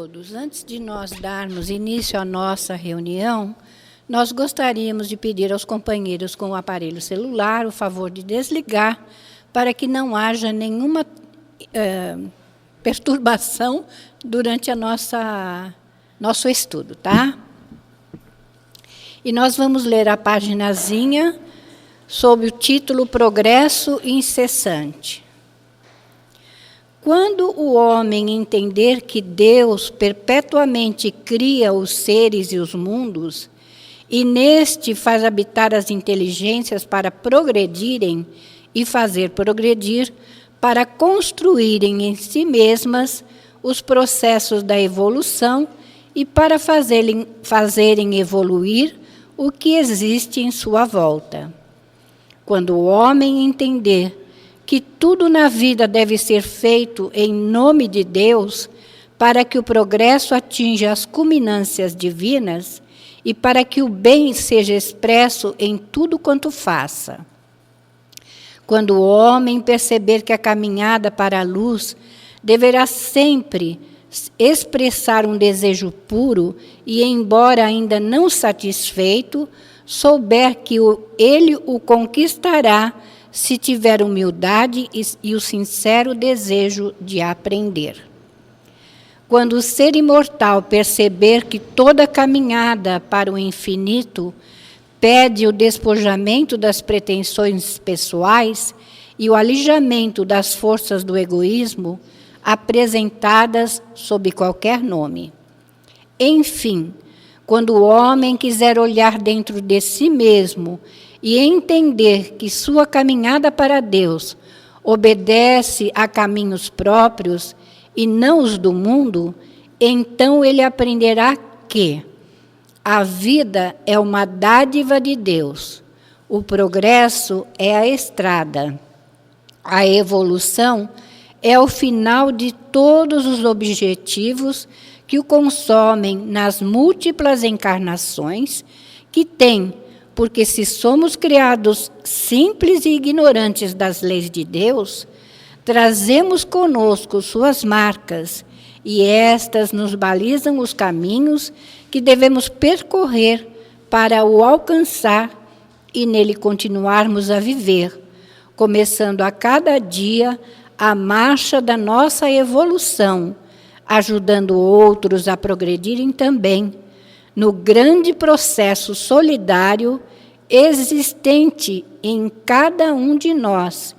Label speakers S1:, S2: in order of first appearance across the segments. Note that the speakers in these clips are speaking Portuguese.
S1: Todos, antes de nós darmos início à nossa reunião, nós gostaríamos de pedir aos companheiros com o aparelho celular o favor de desligar para que não haja nenhuma perturbação durante a nosso estudo, tá? E nós vamos ler a paginazinha sob o título Progresso Incessante. Quando o homem entender que Deus perpetuamente cria os seres e os mundos, e neste faz habitar as inteligências para progredirem e fazer progredir, para construírem em si mesmas os processos da evolução e para fazerem evoluir o que existe em sua volta. Quando o homem entender que tudo na vida deve ser feito em nome de Deus, para que o progresso atinja as culminâncias divinas e para que o bem seja expresso em tudo quanto faça. Quando o homem perceber que a caminhada para a luz deverá sempre expressar um desejo puro e, embora ainda não satisfeito, souber que ele o conquistará se tiver humildade e o sincero desejo de aprender. Quando o ser imortal perceber que toda caminhada para o infinito pede o despojamento das pretensões pessoais e o alijamento das forças do egoísmo, apresentadas sob qualquer nome. Enfim, quando o homem quiser olhar dentro de si mesmo e entender que sua caminhada para Deus obedece a caminhos próprios e não os do mundo, então ele aprenderá que a vida é uma dádiva de Deus, o progresso é a estrada, a evolução é o final de todos os objetivos que o consomem nas múltiplas encarnações que tem. Porque se somos criados simples e ignorantes das leis de Deus, trazemos conosco suas marcas, e estas nos balizam os caminhos que devemos percorrer para o alcançar e nele continuarmos a viver, começando a cada dia a marcha da nossa evolução, ajudando outros a progredirem também, no grande processo solidário existente em cada um de nós,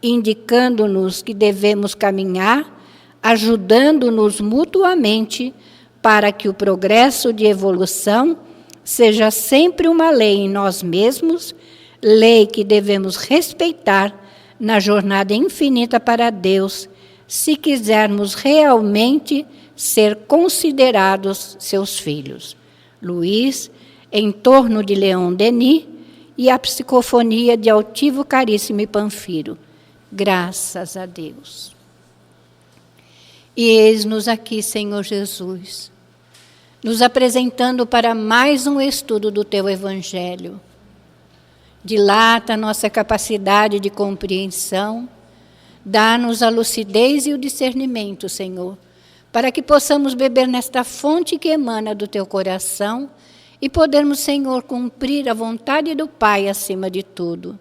S1: indicando-nos que devemos caminhar, ajudando-nos mutuamente para que o progresso de evolução seja sempre uma lei em nós mesmos, lei que devemos respeitar na jornada infinita para Deus, se quisermos realmente ser considerados seus filhos. Luiz, em torno de Leon Denis, e a psicofonia de Altivo Caríssimo e Panfiro. Graças a Deus. E eis-nos aqui, Senhor Jesus, nos apresentando para mais um estudo do Teu Evangelho. Dilata a nossa capacidade de compreensão, dá-nos a lucidez e o discernimento, Senhor, para que possamos beber nesta fonte que emana do Teu coração e podermos, Senhor, cumprir a vontade do Pai acima de tudo,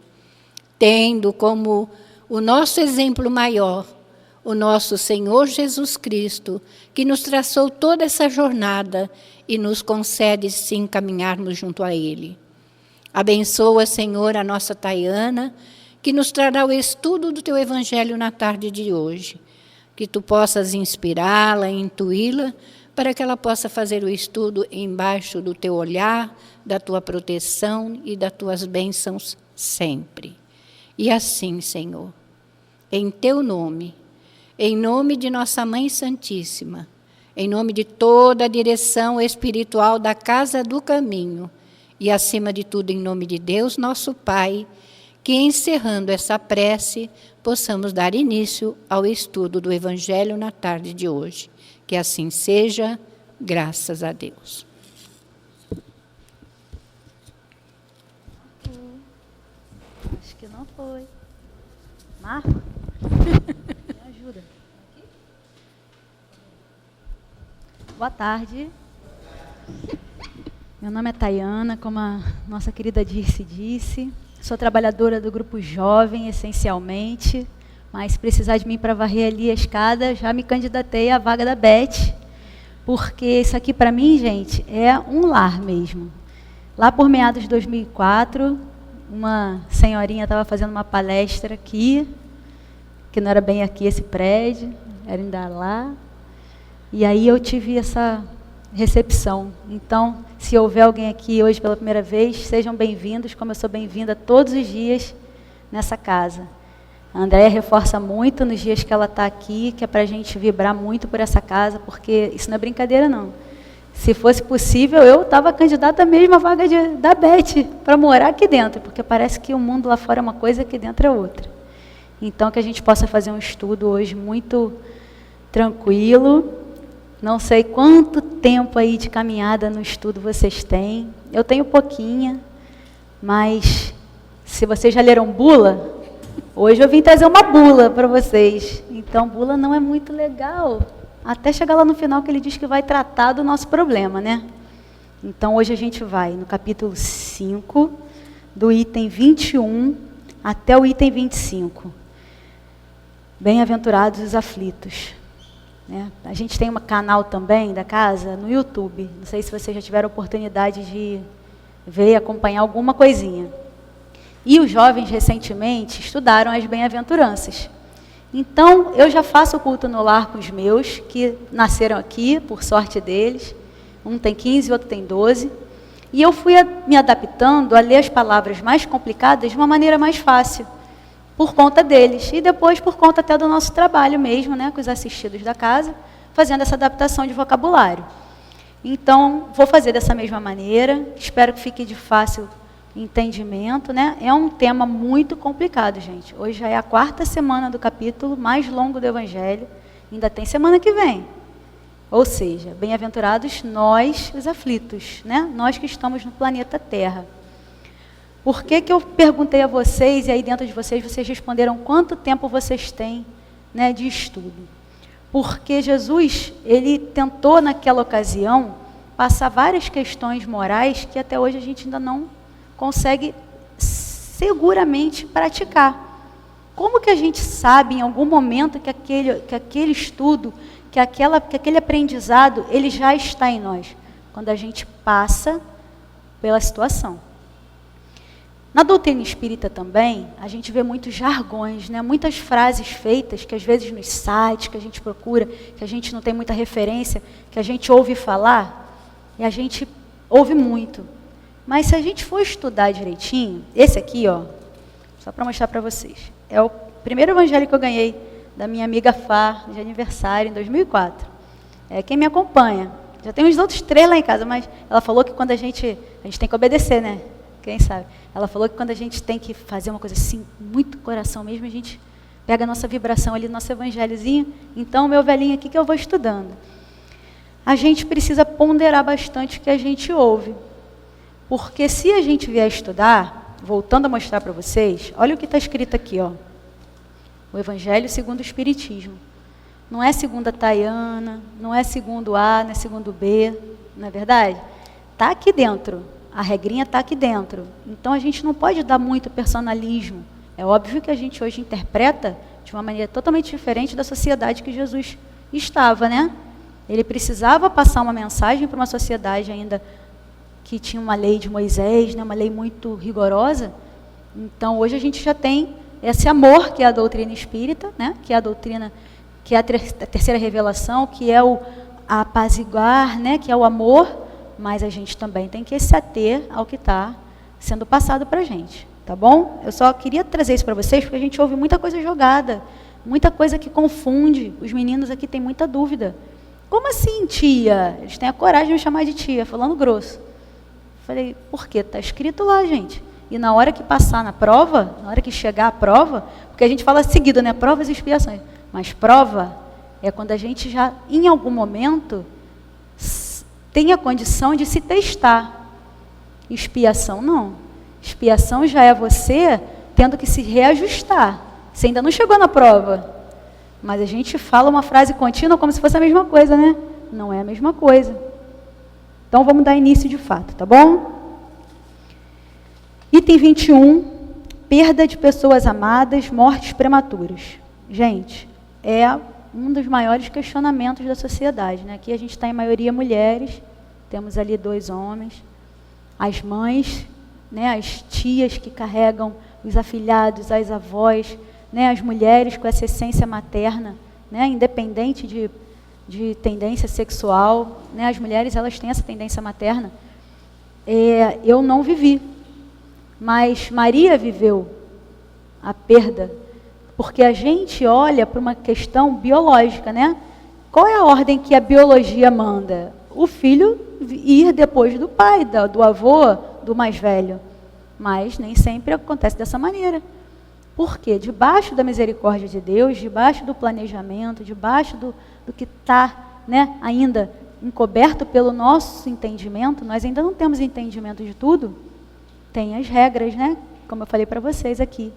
S1: tendo como o nosso exemplo maior o nosso Senhor Jesus Cristo, que nos traçou toda essa jornada e nos concede, sim, caminharmos junto a Ele. Abençoa, Senhor, a nossa Tayana, que nos trará o estudo do Teu Evangelho na tarde de hoje, que Tu possas inspirá-la, intuí-la, para que ela possa fazer o estudo embaixo do Teu olhar, da Tua proteção e das Tuas bênçãos sempre. E assim, Senhor, em Teu nome, em nome de Nossa Mãe Santíssima, em nome de toda a direção espiritual da Casa do Caminho, e acima de tudo em nome de Deus, nosso Pai, que encerrando essa prece, possamos dar início ao estudo do Evangelho na tarde de hoje. Que assim seja, graças a Deus.
S2: Acho que não foi. Marco? Me ajuda. Boa tarde. Meu nome é Tayana, como a nossa querida disse. Sou trabalhadora do grupo jovem, essencialmente, mas se precisar de mim para varrer ali a escada, já me candidatei à vaga da Beth, porque isso aqui para mim, gente, é um lar mesmo. Lá por meados de 2004, uma senhorinha estava fazendo uma palestra aqui, que não era bem aqui esse prédio, era ainda lá, e aí eu tive essa recepção. Então, se houver alguém aqui hoje pela primeira vez, sejam bem-vindos, como eu sou bem-vinda todos os dias nessa casa. A Andréia reforça muito nos dias que ela está aqui, que é para a gente vibrar muito por essa casa, porque isso não é brincadeira, não. Se fosse possível, eu estava candidata mesmo à vaga da Beth, para morar aqui dentro, porque parece que o mundo lá fora é uma coisa, aqui dentro é outra. Então, que a gente possa fazer um estudo hoje muito tranquilo. Não sei quanto tempo aí de caminhada no estudo vocês têm. Eu tenho pouquinha, mas se vocês já leram bula, hoje eu vim trazer uma bula para vocês. Então, bula não é muito legal, até chegar lá no final que ele diz que vai tratar do nosso problema, né? Então, hoje a gente vai no capítulo 5, do item 21 até o item 25. Bem-aventurados os aflitos. A gente tem um canal também da casa no YouTube. Não sei se vocês já tiveram oportunidade de ver e acompanhar alguma coisinha. E os jovens, recentemente, estudaram as bem-aventuranças. Então, eu já faço o culto no lar com os meus, que nasceram aqui, por sorte deles. Um tem 15, outro tem 12. E eu fui me adaptando a ler as palavras mais complicadas de uma maneira mais fácil, por conta deles, e depois por conta até do nosso trabalho mesmo, né, com os assistidos da casa, fazendo essa adaptação de vocabulário. Então, vou fazer dessa mesma maneira, espero que fique de fácil entendimento, né? É um tema muito complicado, gente. Hoje já é a 4ª semana do capítulo mais longo do Evangelho, ainda tem semana que vem. Ou seja, bem-aventurados nós, os aflitos, né? Nós que estamos no planeta Terra. Por que eu perguntei a vocês, e aí dentro de vocês responderam quanto tempo vocês têm, né, de estudo? Porque Jesus, ele tentou naquela ocasião passar várias questões morais que até hoje a gente ainda não consegue seguramente praticar. Como que a gente sabe em algum momento que aquele estudo, que aquele aprendizado, ele já está em nós? Quando a gente passa pela situação. Na doutrina espírita também, a gente vê muitos jargões, né? Muitas frases feitas que às vezes nos sites que a gente procura, que a gente não tem muita referência, que a gente ouve falar, e a gente ouve muito. Mas se a gente for estudar direitinho, esse aqui, ó, só para mostrar para vocês, é o primeiro evangelho que eu ganhei da minha amiga Fá, de aniversário, em 2004. É quem me acompanha. Já tem uns outros 3 lá em casa, mas ela falou que quando a gente tem que obedecer, né? Quem sabe? Ela falou que quando a gente tem que fazer uma coisa assim, muito coração mesmo, a gente pega a nossa vibração ali, nosso evangelhozinho. Então, meu velhinho aqui que eu vou estudando. A gente precisa ponderar bastante o que a gente ouve. Porque se a gente vier estudar, voltando a mostrar para vocês, olha o que está escrito aqui, ó. O Evangelho segundo o Espiritismo. Não é segundo a Tayana, não é segundo A, não é segundo B, não é verdade? Está aqui dentro. A regrinha está aqui dentro. Então, a gente não pode dar muito personalismo. É óbvio que a gente hoje interpreta de uma maneira totalmente diferente da sociedade que Jesus estava, né? Ele precisava passar uma mensagem para uma sociedade ainda que tinha uma lei de Moisés, né? Uma lei muito rigorosa. Então, hoje a gente já tem esse amor, que é a doutrina espírita, né? Que é a doutrina, que é a terceira revelação, que é o apaziguar, né? Que é o amor. Mas a gente também tem que se ater ao que está sendo passado para a gente, tá bom? Eu só queria trazer isso para vocês, porque a gente ouve muita coisa jogada, muita coisa que confunde. Os meninos aqui têm muita dúvida. Como assim, tia? Eles têm a coragem de me chamar de tia, falando grosso. Falei, por quê? Está escrito lá, gente. E na hora que passar na prova, na hora que chegar a prova, porque a gente fala seguido, né? Provas e expiações. Mas prova é quando a gente já, em algum momento, tem a condição de se testar. Expiação, não. Expiação já é você tendo que se reajustar. Você ainda não chegou na prova. Mas a gente fala uma frase contínua como se fosse a mesma coisa, né? não é a mesma coisa. Então, vamos dar início de fato, tá bom? Item 21, perda de pessoas amadas, mortes prematuras. Gente, é um dos maiores questionamentos da sociedade, né? Aqui a gente está em maioria mulheres, temos ali 2 homens, as mães, né? As tias que carregam os afilhados, as avós, né? As mulheres com essa essência materna, né? Independente de tendência sexual, né? As mulheres, elas têm essa tendência materna. Eu não vivi, mas Maria viveu a perda, porque a gente olha para uma questão biológica, né? Qual é a ordem que a biologia manda? O filho ir depois do pai, do avô, do mais velho. Mas nem sempre acontece dessa maneira. Por quê? Debaixo da misericórdia de Deus, debaixo do planejamento, debaixo do que está, né, ainda encoberto pelo nosso entendimento, nós ainda não temos entendimento de tudo, tem as regras, né? Como eu falei para vocês aqui.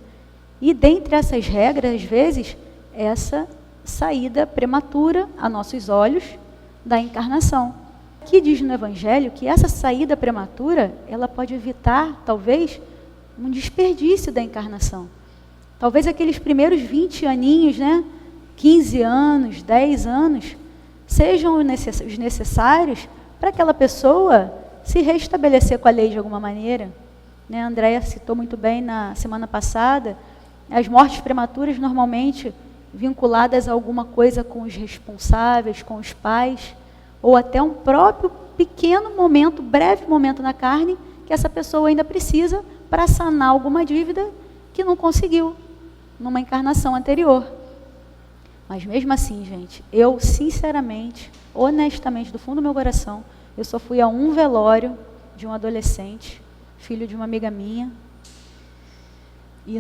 S2: E dentre essas regras, às vezes, essa saída prematura a nossos olhos da encarnação. Aqui diz no Evangelho que essa saída prematura, ela pode evitar, talvez, um desperdício da encarnação. Talvez aqueles primeiros 20 aninhos, né, 15 anos, 10 anos, sejam os necessários para aquela pessoa se restabelecer com a lei de alguma maneira. Né, a Andréia citou muito bem na semana passada, as mortes prematuras normalmente vinculadas a alguma coisa com os responsáveis, com os pais, ou até um próprio pequeno momento, breve momento na carne, que essa pessoa ainda precisa para sanar alguma dívida que não conseguiu numa encarnação anterior. Mas mesmo assim, gente, eu sinceramente, honestamente, do fundo do meu coração, eu só fui a um velório de um adolescente, filho de uma amiga minha, e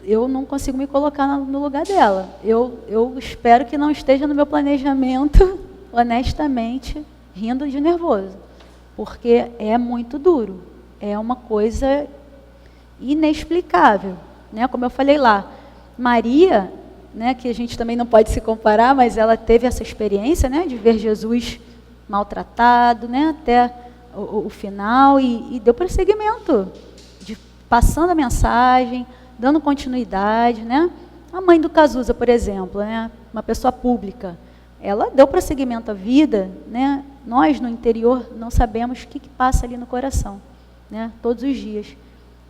S2: eu não consigo me colocar no lugar dela. Eu espero que não esteja no meu planejamento, honestamente, rindo de nervoso, porque é muito duro, é uma coisa inexplicável, né? Como eu falei lá, Maria, né, que a gente também não pode se comparar, mas ela teve essa experiência, né, de ver Jesus maltratado, né, até o final, e deu prosseguimento, passando a mensagem, dando continuidade, né? A mãe do Cazuza, por exemplo, né, uma pessoa pública, ela deu prosseguimento à vida, né? Nós no interior não sabemos o que passa ali no coração, né, todos os dias.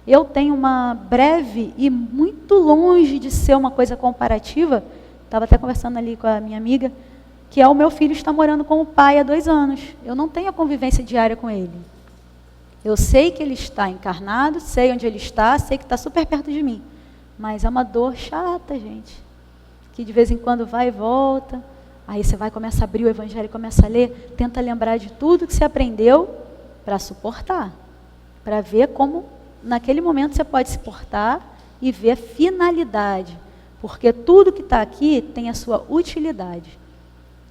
S2: Eu tenho uma breve e muito longe de ser uma coisa comparativa, estava até conversando ali com a minha amiga, que é o meu filho está morando com o pai há 2 anos. Eu não tenho a convivência diária com ele. Eu sei que ele está encarnado, sei onde ele está, sei que está super perto de mim. Mas é uma dor chata, gente, que de vez em quando vai e volta. Aí você vai, começa a abrir o Evangelho, começa a ler, tenta lembrar de tudo que você aprendeu para suportar, para ver como naquele momento você pode se portar e ver a finalidade, porque tudo que está aqui tem a sua utilidade.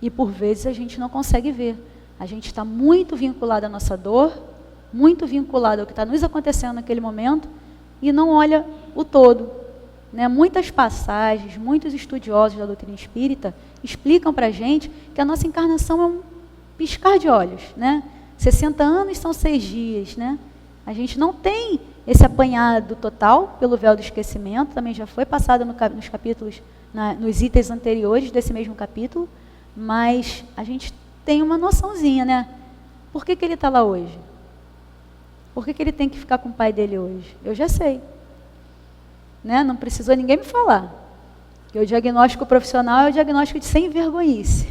S2: E por vezes a gente não consegue ver. A gente está muito vinculado à nossa dor, muito vinculado ao que está nos acontecendo naquele momento e não olha o todo. Né? Muitas passagens, muitos estudiosos da doutrina espírita explicam para a gente que a nossa encarnação é um piscar de olhos. Né? 60 anos são 6 dias. Né? A gente não tem esse apanhado total pelo véu do esquecimento, também já foi passado nos capítulos, nos itens anteriores desse mesmo capítulo, mas a gente tem uma noçãozinha, né? Por que ele está lá hoje? Por que ele tem que ficar com o pai dele hoje? Eu já sei. Né? Não precisou ninguém me falar. Que o diagnóstico profissional é o diagnóstico de sem vergonhice.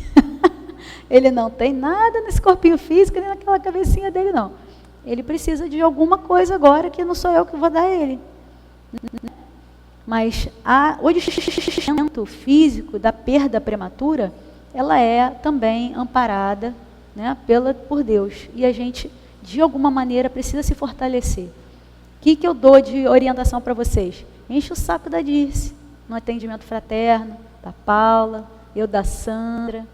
S2: Ele não tem nada nesse corpinho físico, nem naquela cabecinha dele, não. Ele precisa de alguma coisa agora que não sou eu que vou dar a ele. Mas o desfechamento físico da perda prematura, ela é também amparada, né, por Deus. E a gente, de alguma maneira, precisa se fortalecer. O que eu dou de orientação para vocês? Enche o saco da Dirce, no atendimento fraterno, da Paula, eu da Sandra.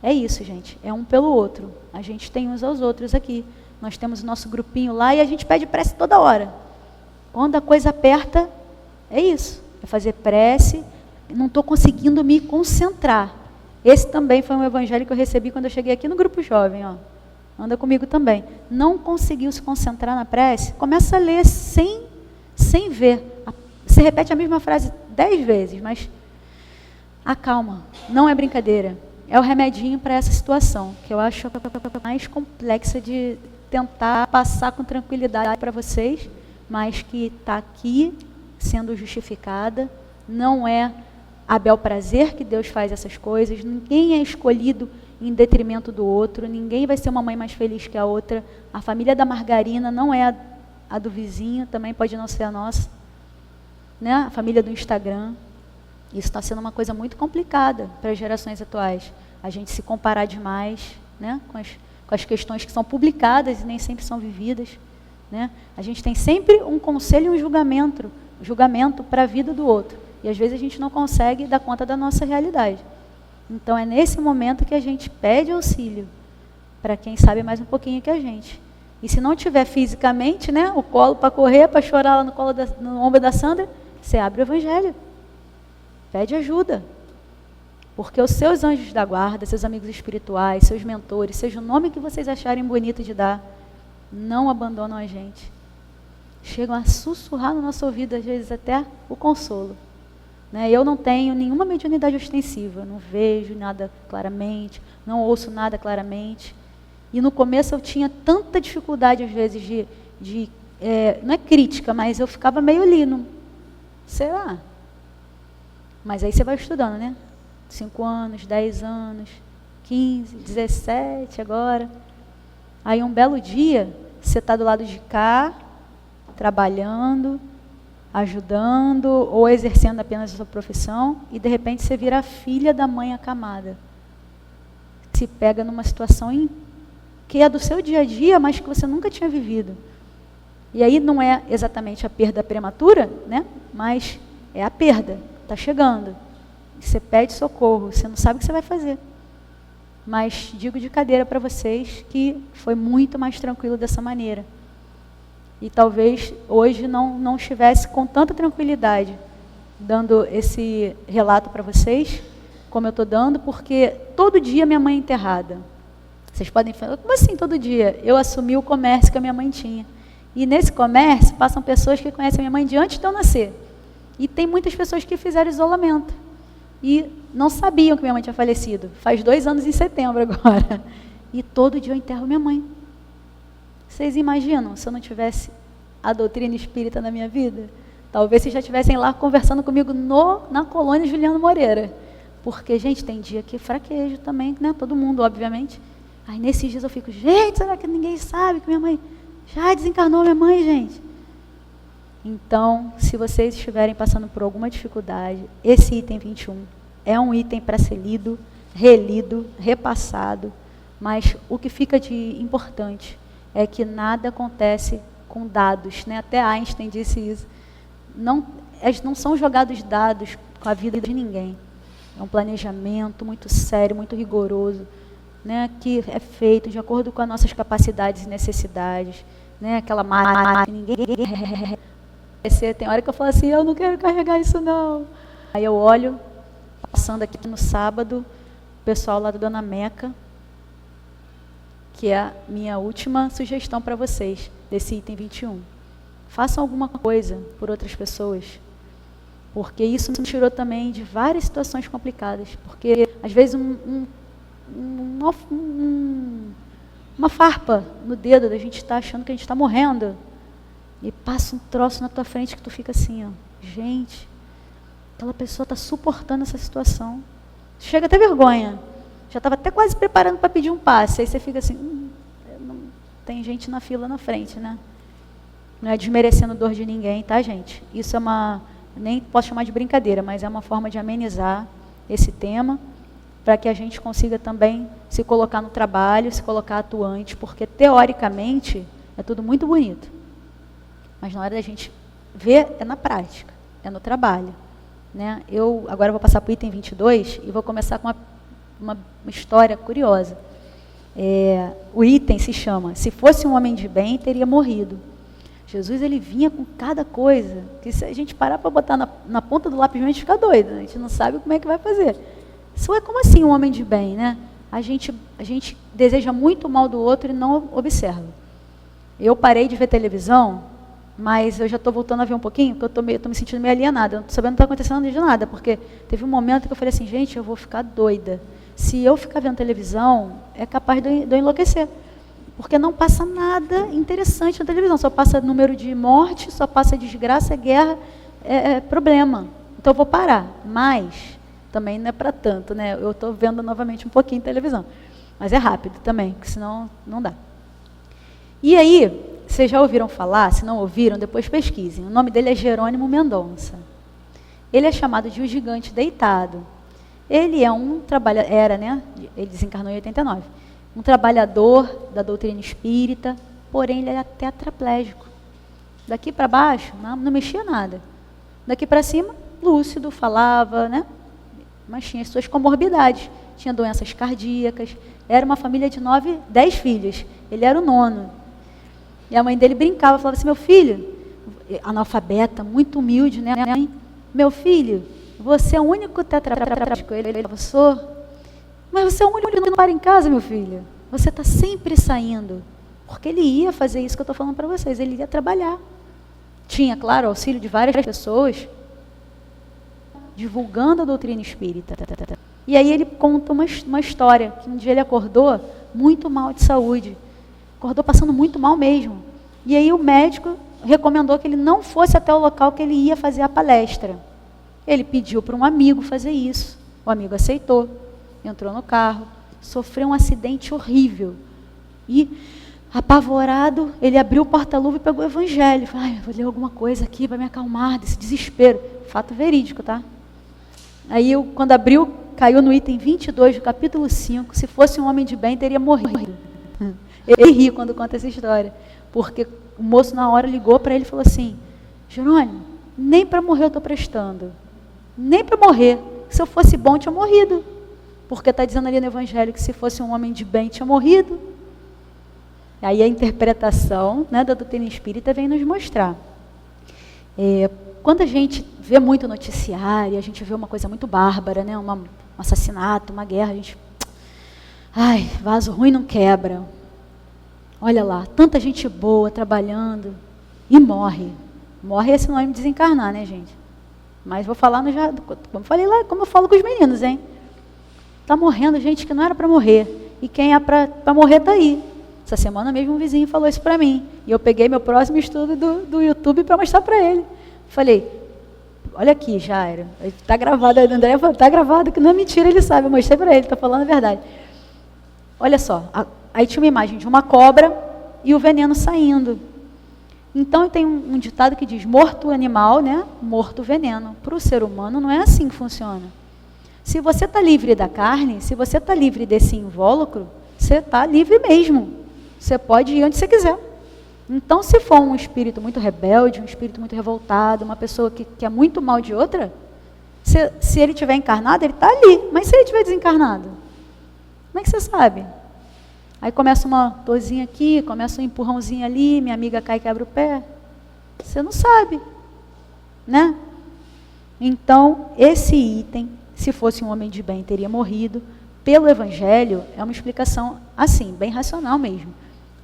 S2: É isso, gente. É um pelo outro. A gente tem uns aos outros aqui. Nós temos o nosso grupinho lá e a gente pede prece toda hora. Quando a coisa aperta, é isso. É fazer prece. Não estou conseguindo me concentrar. Esse também foi um evangelho que eu recebi quando eu cheguei aqui no grupo jovem, ó. Anda comigo também. Não conseguiu se concentrar na prece? Começa a ler sem ver. Você repete a mesma frase 10 vezes, mas acalma. Não é brincadeira. É o remedinho para essa situação, que eu acho a mais complexa de tentar passar com tranquilidade para vocês, mas que está aqui sendo justificada. Não é a bel prazer que Deus faz essas coisas. Ninguém é escolhido em detrimento do outro. Ninguém vai ser uma mãe mais feliz que a outra. A família da margarina não é a do vizinho, também pode não ser a nossa, né? A família do Instagram. Isso está sendo uma coisa muito complicada para as gerações atuais. A gente se comparar demais, né, com as questões que são publicadas e nem sempre são vividas, né? A gente tem sempre um conselho e um julgamento para a vida do outro. E às vezes a gente não consegue dar conta da nossa realidade. Então é nesse momento que a gente pede auxílio para quem sabe mais um pouquinho que a gente. E se não tiver fisicamente, né, o colo para correr, para chorar lá no ombro da Sandra, você abre o evangelho. Pede ajuda. Porque os seus anjos da guarda, seus amigos espirituais, seus mentores, seja o nome que vocês acharem bonito de dar, não abandonam a gente. Chegam a sussurrar no nosso ouvido, às vezes até o consolo. Né? Eu não tenho nenhuma mediunidade ostensiva, não vejo nada claramente, não ouço nada claramente. E no começo eu tinha tanta dificuldade, às vezes, não é crítica, mas eu ficava meio ali, sei lá. Mas aí você vai estudando, né? 5 anos, 10 anos, 15, 17 agora. Aí um belo dia, você está do lado de cá, trabalhando, ajudando, ou exercendo apenas a sua profissão, e de repente você vira a filha da mãe acamada. Se pega numa situação que é do seu dia a dia, mas que você nunca tinha vivido. E aí não é exatamente a perda prematura, né? Mas é a perda, está chegando. Você pede socorro, você não sabe o que você vai fazer. Mas digo de cadeira para vocês que foi muito mais tranquilo dessa maneira. E talvez hoje não estivesse com tanta tranquilidade dando esse relato para vocês, como eu estou dando, porque todo dia minha mãe é enterrada. Vocês podem falar, como assim todo dia? Eu assumi o comércio que a minha mãe tinha. E nesse comércio passam pessoas que conhecem a minha mãe de antes de eu nascer. E tem muitas pessoas que fizeram isolamento. E não sabiam que minha mãe tinha falecido. Faz 2 anos em setembro agora. E todo dia eu enterro minha mãe. Vocês imaginam se eu não tivesse a doutrina espírita na minha vida? Talvez vocês já estivessem lá conversando comigo na colônia Juliano Moreira. Porque, gente, tem dia que fraquejo também, né? Todo mundo, obviamente. Aí nesses dias eu fico, gente, será que ninguém sabe que minha mãe já desencarnou minha mãe, gente? Então, se vocês estiverem passando por alguma dificuldade, esse item 21 é um item para ser lido, relido, repassado, mas o que fica de importante é que nada acontece com dados, né? Até Einstein disse isso. Não são jogados dados com a vida de ninguém. É um planejamento muito sério, muito rigoroso, né? Que é feito de acordo com as nossas capacidades e necessidades, né? Aquela máquina que ninguém... Tem hora que eu falo assim, eu não quero carregar isso não. Aí eu olho, passando aqui no sábado, o pessoal lá do Dona Meca, que é a minha última sugestão para vocês, desse item 21. Façam alguma coisa por outras pessoas, porque isso me tirou também de várias situações complicadas, porque às vezes uma farpa no dedo, da gente está achando que a gente está morrendo, e passa um troço na tua frente que tu fica assim, ó, gente, aquela pessoa está suportando essa situação. Chega até vergonha. Já estava até quase preparando para pedir um passe. Aí você fica assim, tem gente na fila na frente, né? Não é desmerecendo dor de ninguém, tá, gente? Isso é nem posso chamar de brincadeira, mas é uma forma de amenizar esse tema, para que a gente consiga também se colocar no trabalho, se colocar atuante, porque teoricamente é tudo muito bonito. Mas na hora da gente ver, é na prática, é no trabalho. Né? Eu agora vou passar para o item 22 e vou começar com uma história curiosa. O item se chama, se fosse um homem de bem, teria morrido. Jesus, ele vinha com cada coisa, que se a gente parar para botar na ponta do lápis, a gente fica doido, a gente não sabe como é que vai fazer. Isso é como assim um homem de bem, né? A gente deseja muito o mal do outro e não observa. Eu parei de ver televisão, mas eu já estou voltando a ver um pouquinho, porque eu estou me sentindo meio alienada. Eu não estou sabendo o que está acontecendo de nada, porque teve um momento que eu falei assim, gente, eu vou ficar doida. Se eu ficar vendo televisão, é capaz de eu enlouquecer. Porque não passa nada interessante na televisão. Só passa número de morte, só passa desgraça, guerra, problema. Então eu vou parar. Mas também não é para tanto, né? Eu estou vendo novamente um pouquinho de televisão. Mas é rápido também, porque senão não dá. E aí, vocês já ouviram falar? Se não ouviram, depois pesquisem. O nome dele é Jerônimo Mendonça. Ele é chamado de o gigante deitado. Ele é ele desencarnou em 89. Um trabalhador da doutrina espírita, porém ele era tetraplégico. Daqui para baixo, não mexia nada. Daqui para cima, lúcido, falava, né? Mas tinha as suas comorbidades. Tinha doenças cardíacas. Era uma família de 10 filhos. Ele era o 9º. E a mãe dele brincava, falava assim, meu filho, analfabeta, muito humilde, né? Meu filho, você é o único tetraplégico. Ele falava, sou. Mas você é o único que não para em casa, meu filho. Você está sempre saindo. Porque ele ia fazer isso que eu estou falando para vocês. Ele ia trabalhar. Tinha, claro, auxílio de várias pessoas, divulgando a doutrina espírita. E aí ele conta uma história, que um dia ele acordou muito mal de saúde. Acordou passando muito mal mesmo. E aí o médico recomendou que ele não fosse até o local que ele ia fazer a palestra. Ele pediu para um amigo fazer isso. O amigo aceitou, entrou no carro, sofreu um acidente horrível. E, apavorado, ele abriu o porta-luva e pegou o evangelho. Falou, vou ler alguma coisa aqui para me acalmar desse desespero. Fato verídico, tá? Aí, quando abriu, caiu no item 22 do capítulo 5. Se fosse um homem de bem, teria morrido. Ele ri quando conta essa história. Porque o moço, na hora, ligou para ele e falou assim, Jerônimo, nem para morrer eu estou prestando. Nem para morrer. Se eu fosse bom, eu tinha morrido. Porque está dizendo ali no evangelho que se fosse um homem de bem, tinha morrido. Aí a interpretação, né, da doutrina espírita vem nos mostrar. Quando a gente vê muito noticiário, a gente vê uma coisa muito bárbara, né, um assassinato, uma guerra, a gente... vaso ruim não quebra. Olha lá, tanta gente boa trabalhando e morre. Morre é sinônimo de desencarnar, né, gente? Mas vou falar como eu falei lá, como eu falo com os meninos, hein? Está morrendo gente que não era para morrer. E quem é para morrer está aí. Essa semana mesmo um vizinho falou isso para mim. E eu peguei meu próximo estudo do YouTube para mostrar para ele. Falei, olha aqui, Jairo. Está gravado, a André falou, está gravado, que não é mentira, ele sabe. Eu mostrei para ele, estou falando a verdade. Olha só, aí tinha uma imagem de uma cobra e o veneno saindo. Então tem um ditado que diz, morto o animal, né? Morto o veneno. Para o ser humano não é assim que funciona. Se você está livre da carne, se você está livre desse invólucro, você está livre mesmo. Você pode ir onde você quiser. Então, se for um espírito muito rebelde, um espírito muito revoltado, uma pessoa que quer muito mal de outra, se ele estiver encarnado, ele está ali. Mas se ele estiver desencarnado, como é que você sabe? Aí começa uma dorzinha aqui, começa um empurrãozinho ali, minha amiga cai e quebra o pé. Você não sabe, né? Então, esse item, se fosse um homem de bem, teria morrido. Pelo Evangelho, é uma explicação assim, bem racional mesmo.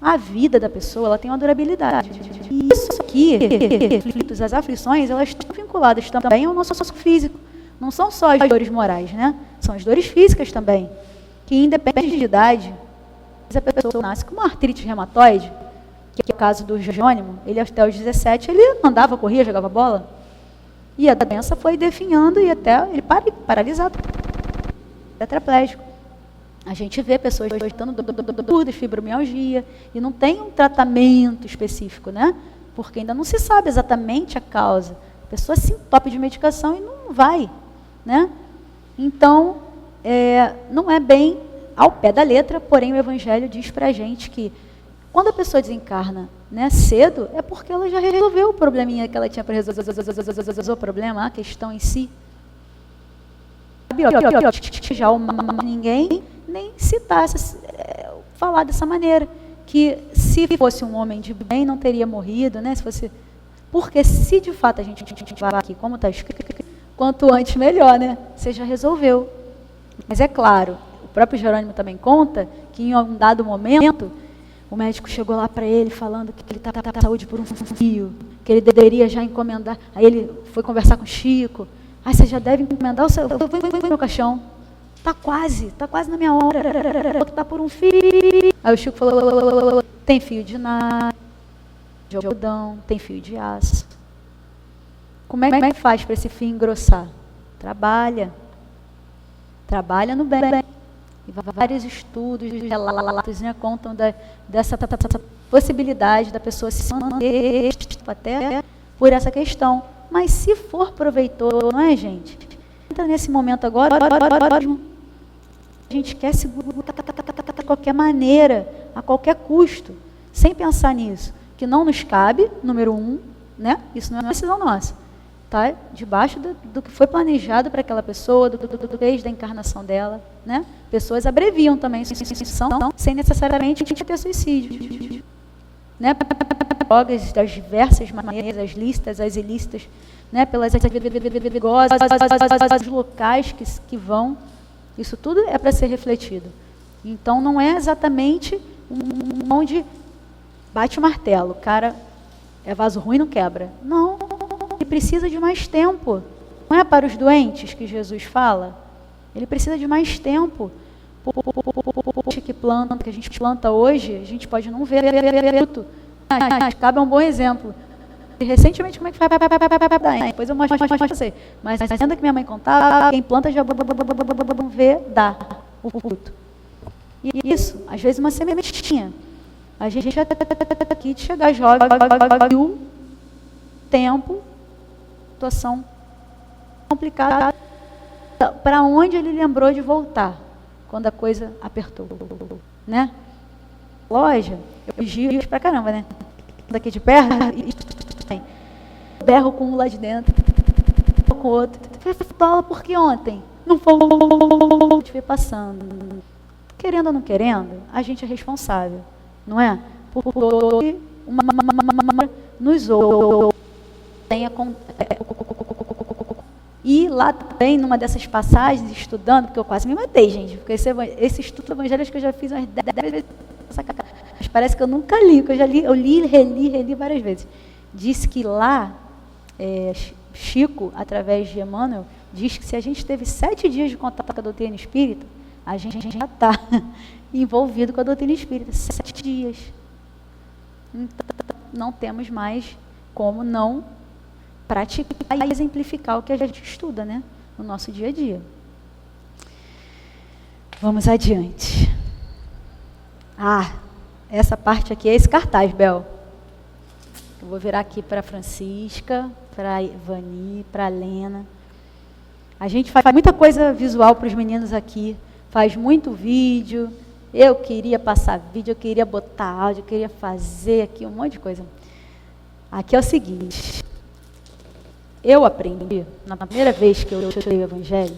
S2: A vida da pessoa, ela tem uma durabilidade. E isso aqui, as aflições, elas estão vinculadas também ao nosso físico. Não são só as dores morais, né? São as dores físicas também, que independente de idade, a pessoa nasce com uma artrite reumatoide, que é o caso do Jerônimo, ele até os 17, ele andava, corria, jogava bola. E a doença foi definhando e até ele paralisado, tetraplégico. A gente vê pessoas tendo dores, fibromialgia, e não tem um tratamento específico, né? Porque ainda não se sabe exatamente a causa. A pessoa se entope de medicação e não vai, né? Então, não é bem ao pé da letra, porém o Evangelho diz para a gente que quando a pessoa desencarna, né, cedo, é porque ela já resolveu o probleminha que ela tinha para resolver o problema, a questão em si. Já ninguém nem citasse, falar dessa maneira, que se fosse um homem de bem não teria morrido, né? Se fosse, porque se de fato a gente vai aqui, como está escrito, quanto antes melhor, né? Você já resolveu. Mas é claro, o próprio Jerônimo também conta que em um dado momento, o médico chegou lá para ele falando que ele estava com saúde por um fio, que ele deveria já encomendar. Aí ele foi conversar com o Chico. Aí você já deve encomendar o seu meu caixão. Está quase na minha hora. Está por um fio. Aí o Chico falou, tem fio de nylon, de algodão, tem fio de aço. Como é que faz para esse fio engrossar? Trabalha no bem. E vários estudos, relatos, né, contam dessa possibilidade da pessoa se manter até por essa questão. Mas se for proveitoso, não é, gente? Entra nesse momento agora, a gente quer segurar de qualquer maneira, a qualquer custo, sem pensar nisso, que não nos cabe, número 1, né? Isso não é decisão nossa. Tá debaixo do que foi planejado para aquela pessoa, desde a encarnação dela, né? Pessoas abreviam também sem necessariamente ter suicídio, né? Drogas das diversas maneiras, as lícitas, as ilícitas, né? Pelas perigosas, os locais que vão, isso tudo é para ser refletido. Então não é exatamente onde bate o martelo, o cara é vaso ruim, não quebra. Não. Ele precisa de mais tempo. Não é para os doentes que Jesus fala? Ele precisa de mais tempo. Que a gente planta hoje, a gente pode não ver fruto. Cabe um bom exemplo. Recentemente, como é que faz? Depois eu mostro para você. Mas a lenda que minha mãe contava, quem planta já vê, dá o fruto. E isso, às vezes uma sementinha. A gente já está aqui de chegar jovem, o tempo, situação complicada, para onde ele lembrou de voltar, quando a coisa apertou, né? Loja, eu giro pra caramba, né? Daqui de perto, berro com um lá de dentro, com o outro, fala porque ontem, não foi, a gente vê passando, querendo ou não querendo, a gente é responsável, não é? Por uma nos outros, e lá também, numa dessas passagens, estudando, porque eu quase me matei, gente, porque esse estudo evangelho que eu já fiz umas 10 vezes, mas parece que eu nunca li, porque eu li, reli várias vezes. Disse que lá, Chico, através de Emmanuel, diz que se a gente teve 7 dias de contato com a doutrina espírita, a gente já está envolvido com a doutrina espírita, 7 dias. Então, não temos mais como não praticar e exemplificar o que a gente estuda, né, no nosso dia a dia. Vamos adiante. Essa parte aqui é esse cartaz, Bel. Eu vou virar aqui para a Francisca, para a Ivani, para a Lena. A gente faz muita coisa visual para os meninos aqui, faz muito vídeo. Eu queria passar vídeo, eu queria botar áudio, eu queria fazer aqui um monte de coisa. Aqui é o seguinte, eu aprendi, na primeira vez que eu estudei o Evangelho,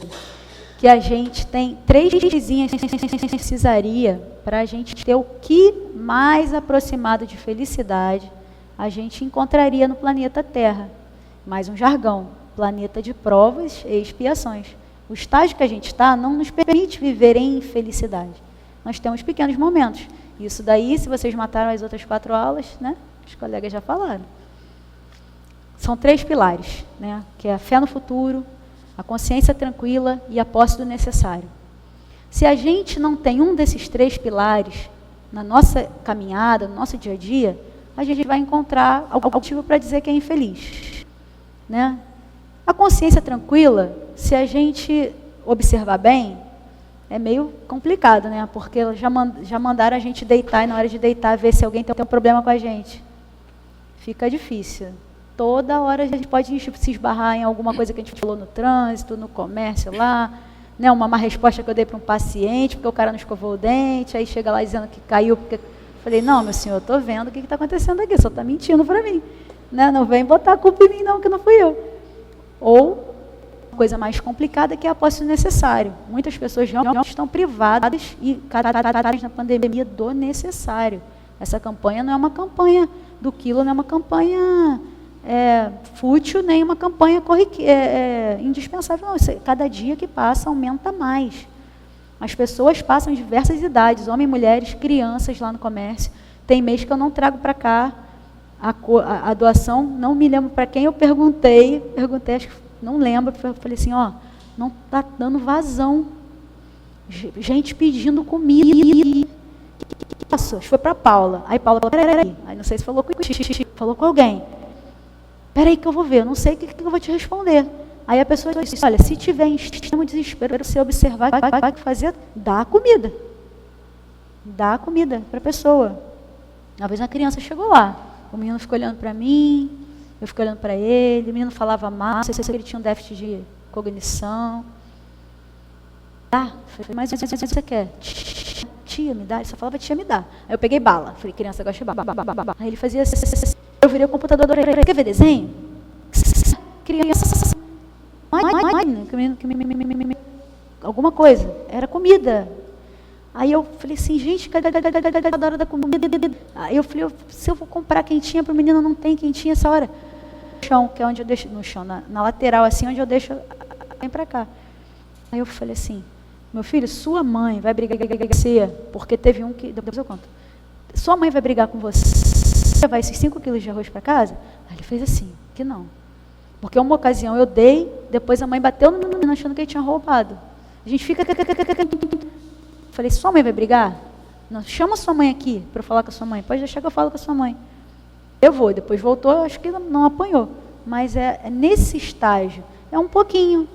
S2: que a gente tem 3 coisinhas que precisaria para a gente ter o que mais aproximado de felicidade a gente encontraria no planeta Terra. Mais um jargão, planeta de provas e expiações. O estágio que a gente está não nos permite viver em felicidade. Nós temos pequenos momentos. Isso daí, se vocês mataram as outras 4 aulas, né, os colegas já falaram. São 3 pilares, né, que é a fé no futuro, a consciência tranquila e a posse do necessário. Se a gente não tem um desses 3 pilares na nossa caminhada, no nosso dia a dia, a gente vai encontrar algum motivo para dizer que é infeliz, né? A consciência tranquila, se a gente observar bem, é meio complicado, né? Porque já mandaram a gente deitar e na hora de deitar ver se alguém tem um problema com a gente. Fica difícil. Toda hora a gente pode se esbarrar em alguma coisa que a gente falou no trânsito, no comércio lá, né? Uma má resposta que eu dei para um paciente, porque o cara não escovou o dente, aí chega lá dizendo que caiu, porque... Falei, não, meu senhor, eu estou vendo o que está acontecendo aqui, só está mentindo para mim. Né? Não vem botar a culpa em mim não, que não fui eu. Ou, coisa mais complicada que é a posse do necessário. Muitas pessoas realmente estão privadas e na pandemia do necessário. Essa campanha não é uma campanha do quilo, não é uma campanha fútil, nem uma campanha indispensável. Não, cada dia que passa aumenta mais. As pessoas passam diversas idades, homens, mulheres, crianças lá no comércio. Tem mês que eu não trago para cá a doação, não me lembro para quem eu perguntei, acho que não lembro, eu falei assim, ó, não está dando vazão. Gente pedindo comida. Acho que foi para Paula. Aí Paula falou, peraí. Aí não sei se falou com alguém. Peraí que eu vou ver, eu não sei o que eu vou te responder. Aí a pessoa disse, olha, se tiver em extremo desespero, você observar, vai fazer, dá comida. Dá comida para a pessoa. Uma vez uma criança chegou lá, o menino ficou olhando para mim, eu fiquei olhando para ele, o menino falava mal, não sei se ele tinha um déficit de cognição. Dá, falei, mas o que você quer? Tia, me dá, ele só falava tia, me dá. Aí eu peguei bala, falei, criança gosta de bala. Aí ele fazia assim, eu virei o computador, quer ver desenho? Criança, alguma coisa, era comida. Aí eu falei assim, gente, cada hora da comida. Aí eu falei, se eu vou comprar quentinha para o menino, não tem quentinha essa hora. No chão, que é onde eu deixo, no chão, na lateral, assim, onde eu deixo, vem para cá. Aí eu falei assim, meu filho, sua mãe vai brigar com você, porque teve um que, depois eu conto, sua mãe vai brigar com você, levar esses 5 quilos de arroz para casa? Aí ele fez assim, que não. Porque uma ocasião eu dei, depois a mãe bateu no menino achando que ele tinha roubado. A gente fica... Falei, sua mãe vai brigar? Não, chama sua mãe aqui para eu falar com a sua mãe. Pode deixar que eu falo com a sua mãe. Eu vou, depois voltou, acho que não apanhou. Mas é nesse estágio, é um pouquinho.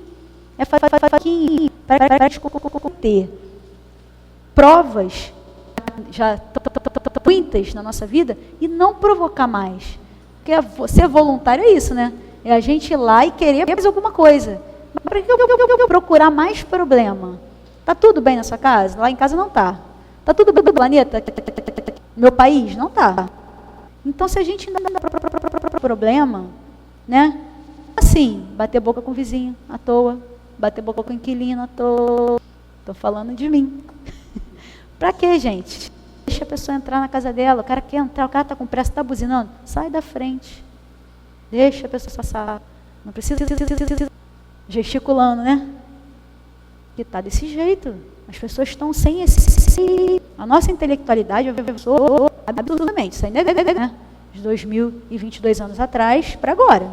S2: É pouquinho para ter provas já muitas na nossa vida e não provocar mais. Porque ser voluntário é isso, né? É a gente ir lá e querer fazer alguma coisa. Mas para que eu procurar mais problema? Está tudo bem na sua casa? Lá em casa não está. Está tudo bem no planeta? Meu país? Não está. Então, se a gente ainda dá problema, né? Assim, bater boca com o vizinho à toa, bater boca com o inquilino à toa. Estou falando de mim. Para quê, gente? Deixa a pessoa entrar na casa dela, o cara quer entrar, o cara está com pressa, está buzinando. Sai da frente. Deixa a pessoa passar. Não precisa gesticulando, né? Que está desse jeito. As pessoas estão sem esse... A nossa intelectualidade avançou absolutamente. Isso ainda é ver, né? De 2022 anos atrás para agora.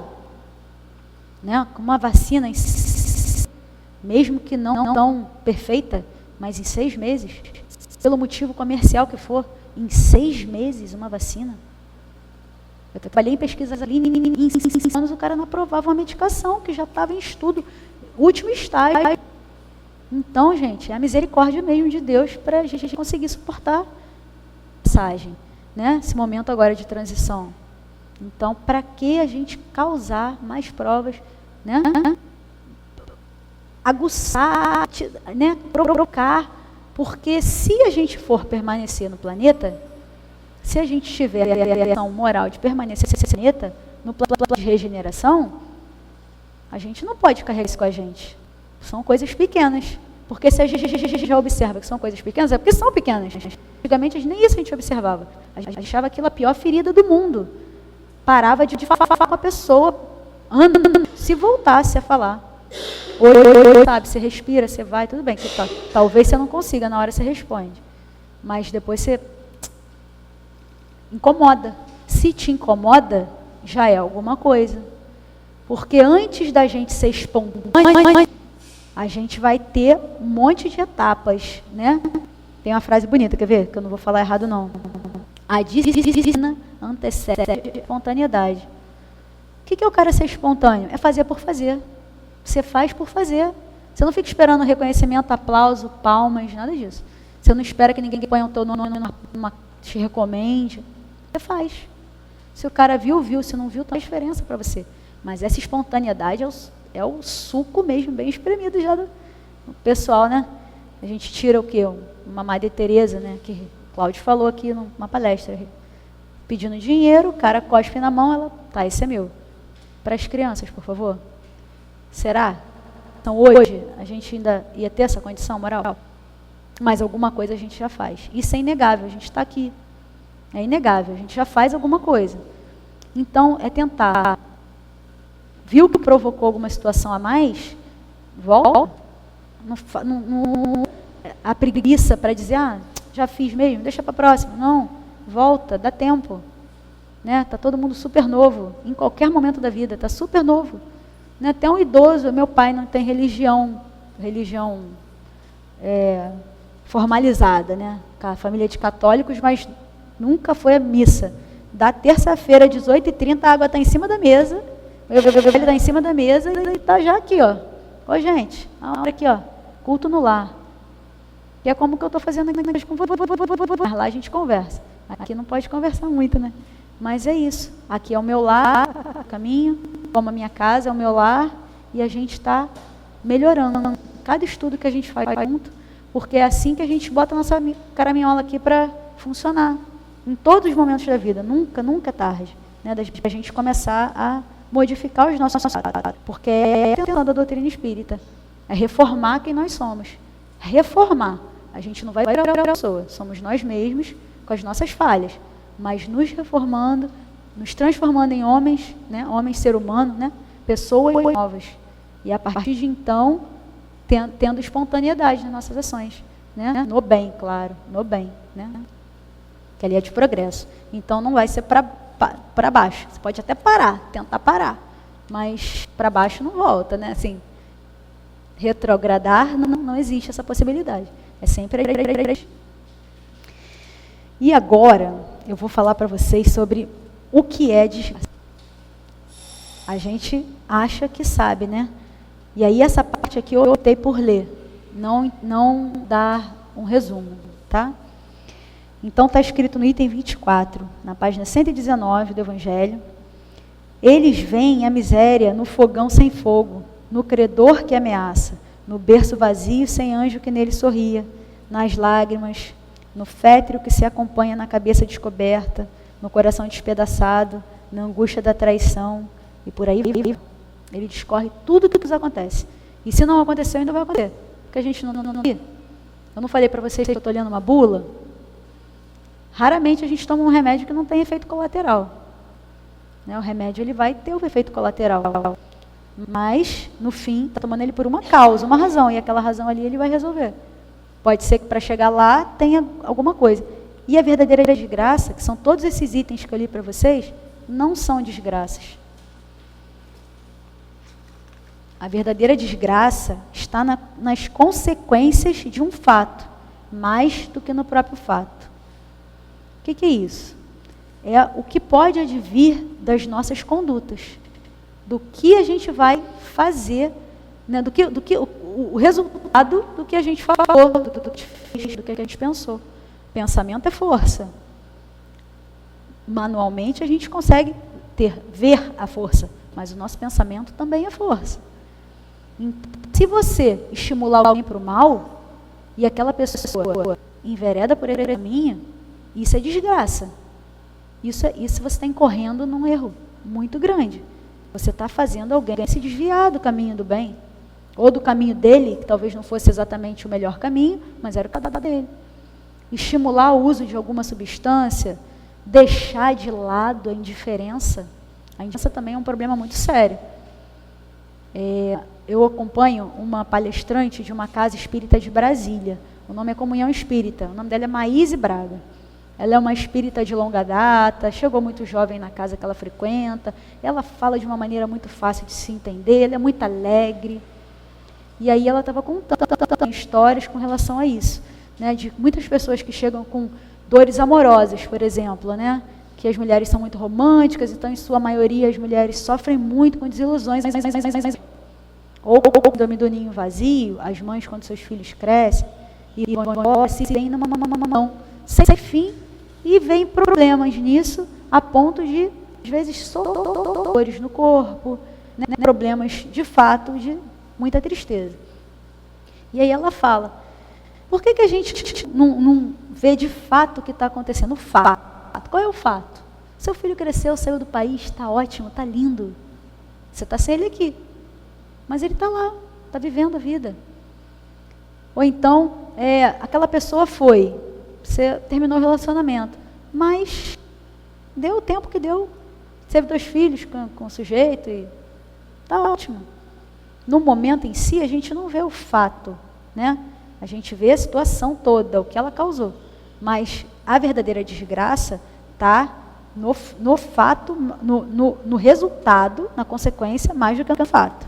S2: Né? Com uma vacina, mesmo que não tão perfeita, mas em 6 meses, pelo motivo comercial que for, em 6 meses uma vacina. Eu trabalhei em pesquisas ali, em 5 anos o cara não aprovava uma medicação que já estava em estudo, último estágio. Então, gente, é a misericórdia mesmo de Deus para a gente conseguir suportar a passagem, né? Esse momento agora de transição. Então, para que a gente causar mais provas, né? Aguçar, né? Provocar, porque se a gente for permanecer no planeta, se a gente tiver a ação moral de permanecer no planeta, no plano de regeneração, a gente não pode carregar isso com a gente. São coisas pequenas. Porque se a gente já observa que são coisas pequenas, é porque são pequenas. Antigamente, nem isso a gente observava. A gente achava aquilo a pior ferida do mundo. Parava de falar com a pessoa, se voltasse a falar. Ou, sabe, você respira, você vai, tudo bem. Talvez você não consiga, na hora você responde. Mas depois você incomoda. Se te incomoda, já é alguma coisa. Porque antes da gente ser espontâneo, a gente vai ter um monte de etapas, né? Tem uma frase bonita, quer ver? Que eu não vou falar errado, não. A disciplina antecede a espontaneidade. O que é o cara ser espontâneo? É fazer por fazer. Você faz por fazer. Você não fica esperando reconhecimento, aplauso, palmas, nada disso. Você não espera que ninguém ponha o teu nome te recomende. Você faz. Se o cara viu. Se não viu, tá a diferença para você. Mas essa espontaneidade é o suco mesmo, bem espremido já do pessoal, né? A gente tira o quê? Uma Madre Teresa, né? Que o Cláudio falou aqui numa palestra. Pedindo dinheiro, o cara cospe na mão, ela, tá, esse é meu. Para as crianças, por favor. Será? Então hoje a gente ainda ia ter essa condição moral? Mas alguma coisa a gente já faz. Isso é inegável, a gente está aqui. É inegável, a gente já faz alguma coisa. Então é tentar... Viu que provocou alguma situação a mais? Volta. a preguiça para dizer, já fiz mesmo, deixa para a próxima. Não, volta, dá tempo. Né? Tá todo mundo super novo, em qualquer momento da vida, tá super novo. Né? Até um idoso, meu pai não tem religião formalizada, né? A família de católicos, mas nunca foi à missa. Da terça-feira, 18h30, a água está em cima da mesa, ele está em cima da mesa e ele está já aqui, ó. Ô, gente, a hora aqui, ó, culto no lar. Que é como que eu estou fazendo aqui com mas lá a gente conversa. Aqui não pode conversar muito, né? Mas é isso. Aqui é o meu lar, caminho, como a minha casa é o meu lar, e a gente está melhorando. Cada estudo que a gente faz junto, porque é assim que a gente bota a nossa caraminhola aqui para funcionar. Em todos os momentos da vida, nunca é tarde, né, da gente começar a modificar os nossos hábitos, porque é tentando a doutrina espírita, é reformar quem nós somos, reformar. A gente não vai virar outra pessoa, somos nós mesmos com as nossas falhas, mas nos reformando, nos transformando em homens, né, homens ser humano, né, pessoas novas. E a partir de então, tendo espontaneidade nas nossas ações, né, no bem, claro, no bem, né. Que ali é de progresso. Então não vai ser para baixo. Você pode até tentar parar, mas para baixo não volta, né? Assim, retrogradar não existe essa possibilidade. É sempre. E agora eu vou falar para vocês sobre o que é desgraça. A gente acha que sabe, né? E aí essa parte aqui eu optei por ler, não dar um resumo, tá? Então está escrito no item 24, na página 119 do Evangelho. Eles veem a miséria no fogão sem fogo, no credor que ameaça, no berço vazio sem anjo que nele sorria, nas lágrimas, no fétrio que se acompanha na cabeça descoberta, no coração despedaçado, na angústia da traição, e por aí ele discorre tudo o que nos acontece. E se não aconteceu, ainda vai acontecer. Porque a gente não. Eu não falei para vocês que eu estou lendo uma bula? Raramente a gente toma um remédio que não tem efeito colateral. Né? O remédio ele vai ter o efeito colateral. Mas, no fim, está tomando ele por uma causa, uma razão. E aquela razão ali ele vai resolver. Pode ser que para chegar lá tenha alguma coisa. E a verdadeira desgraça, que são todos esses itens que eu li para vocês, não são desgraças. A verdadeira desgraça está nas consequências de um fato, mais do que no próprio fato. O que é isso? É o que pode advir das nossas condutas, do que a gente vai fazer, né? do que o resultado do que a gente falou, do que a gente pensou. Pensamento é força. Manualmente a gente consegue ver a força, mas o nosso pensamento também é força. Então, se você estimular alguém para o mal, e aquela pessoa envereda por ele caminho, isso é desgraça. Isso você está incorrendo num erro muito grande. Você está fazendo alguém se desviar do caminho do bem, ou do caminho dele, que talvez não fosse exatamente o melhor caminho, mas era o caminho dele. Estimular o uso de alguma substância, deixar de lado a indiferença. A indiferença também é um problema muito sério. Eu acompanho uma palestrante de uma casa espírita de Brasília. O nome é Comunhão Espírita. O nome dela é Maíse Braga. Ela é uma espírita de longa data, chegou muito jovem na casa que ela frequenta. Ela fala de uma maneira muito fácil de se entender, ela é muito alegre. E aí ela estava contando histórias com relação a isso, né, de muitas pessoas que chegam com dores amorosas, por exemplo, né, que as mulheres são muito românticas, então em sua maioria as mulheres sofrem muito com desilusões, ou do amendoim vazio, as mães quando seus filhos crescem, e vão se tem numa mão, sem fim, e vem problemas nisso, a ponto de, às vezes, dores no corpo, né, problemas de fato de muita tristeza. E aí ela fala, por que a gente não vê de fato o que está acontecendo? O fato. Qual é o fato? Seu filho cresceu, saiu do país, está ótimo, está lindo. Você está sem ele aqui. Mas ele está lá, está vivendo a vida. Ou então, aquela pessoa você terminou o relacionamento, mas deu o tempo que deu. Teve 2 filhos com o sujeito e está ótimo. No momento em si, a gente não vê o fato, né? A gente vê a situação toda, o que ela causou. Mas a verdadeira desgraça está no fato, no resultado, na consequência, mais do que no fato.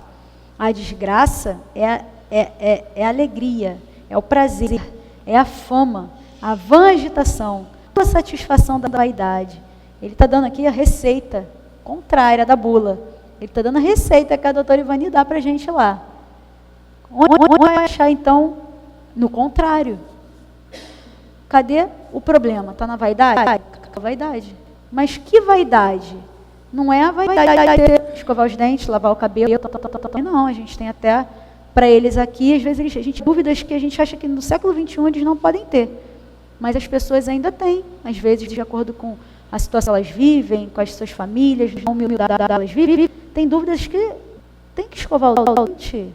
S2: A desgraça é a alegria, é o prazer, é a fama, a vã agitação, a satisfação da vaidade. Ele está dando aqui a receita contrária da bula. Ele está dando a receita que a doutora Ivani dá para a gente lá. Onde vai achar, então, no contrário? Cadê o problema? Está na vaidade? A vaidade. Mas que vaidade? Não é a vaidade de escovar os dentes, lavar o cabelo. Não, a gente tem até, para eles aqui, às vezes a gente tem dúvidas que a gente acha que no século XXI eles não podem ter. Mas as pessoas ainda têm, às vezes, de acordo com a situação que elas vivem, com as suas famílias, a humildade que elas vivem, tem dúvidas que tem que escovar o dente.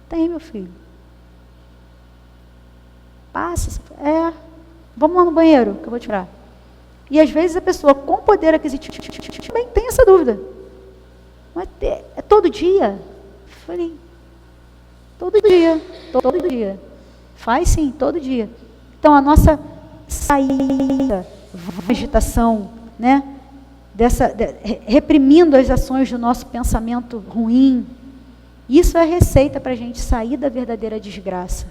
S2: Tem, meu filho. Passa. Vamos lá no banheiro, que eu vou tirar. E às vezes a pessoa com poder aquisitivo também tem essa dúvida. Mas é todo dia? Falei, todo dia. Faz sim, todo dia. Então a nossa saída, agitação, né? Reprimindo as ações do nosso pensamento ruim, isso é a receita para a gente sair da verdadeira desgraça.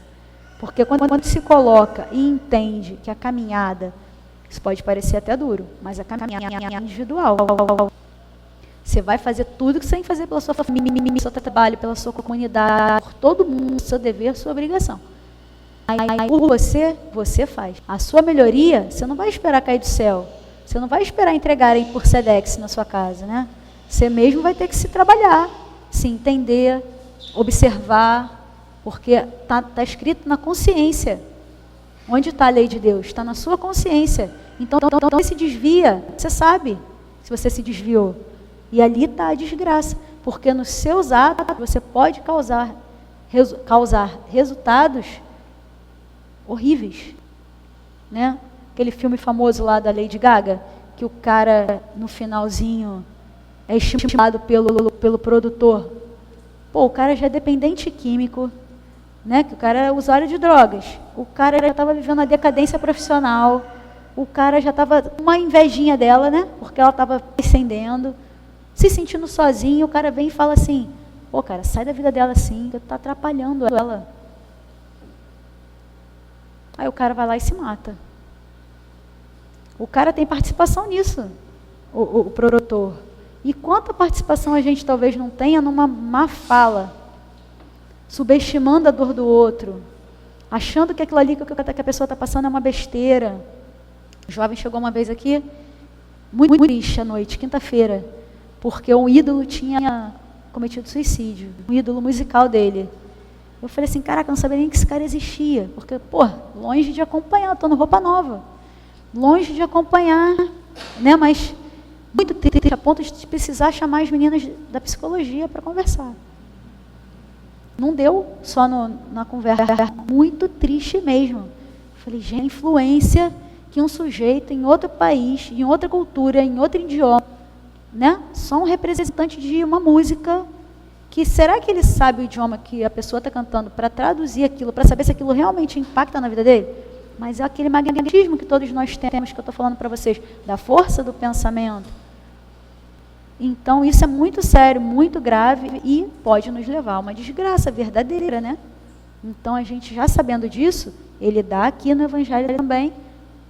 S2: Porque quando se coloca e entende que a caminhada, isso pode parecer até duro, mas a caminhada é individual. Você vai fazer tudo que você tem que fazer pela sua família, pelo seu trabalho, pela sua comunidade, por todo mundo, seu dever, sua obrigação. Aí por você faz. A sua melhoria, você não vai esperar cair do céu. Você não vai esperar entregarem por Sedex na sua casa, né? Você mesmo vai ter que se trabalhar, se entender, observar, porque está escrito na consciência. Onde está a lei de Deus? Está na sua consciência. Então, você se desvia, você sabe se você se desviou. E ali está a desgraça, porque nos seus atos você pode causar resultados horríveis. Né? Aquele filme famoso lá da Lady Gaga, que o cara, no finalzinho, é estimulado pelo produtor. Pô, o cara já é dependente químico, né? Que o cara é usuário de drogas. O cara já estava vivendo a decadência profissional. O cara já estava com uma invejinha dela, né? Porque ela estava ascendendo, se sentindo sozinho. O cara vem e fala assim, pô, cara, sai da vida dela assim, que tá atrapalhando ela. Aí o cara vai lá e se mata. O cara tem participação nisso, o produtor. E quanta participação a gente talvez não tenha numa má fala, subestimando a dor do outro, achando que aquilo ali que a pessoa está passando é uma besteira. O jovem chegou uma vez aqui, muito triste à noite, quinta-feira, porque um ídolo tinha cometido suicídio, um ídolo musical dele. Eu falei assim, caraca, eu não sabia nem que esse cara existia, porque, pô, longe de acompanhar, estou no Roupa Nova, longe de acompanhar, né, mas muito triste, a ponto de precisar chamar as meninas da psicologia para conversar. Não deu só na conversa, muito triste mesmo. Falei, gente, a influência que um sujeito em outro país, em outra cultura, em outro idioma, né, só um representante de uma música, que será que ele sabe o idioma que a pessoa está cantando para traduzir aquilo, para saber se aquilo realmente impacta na vida dele? Mas é aquele magnetismo que todos nós temos, que eu estou falando para vocês, da força do pensamento. Então, isso é muito sério, muito grave e pode nos levar a uma desgraça verdadeira, né? Então, a gente já sabendo disso, ele dá aqui no Evangelho também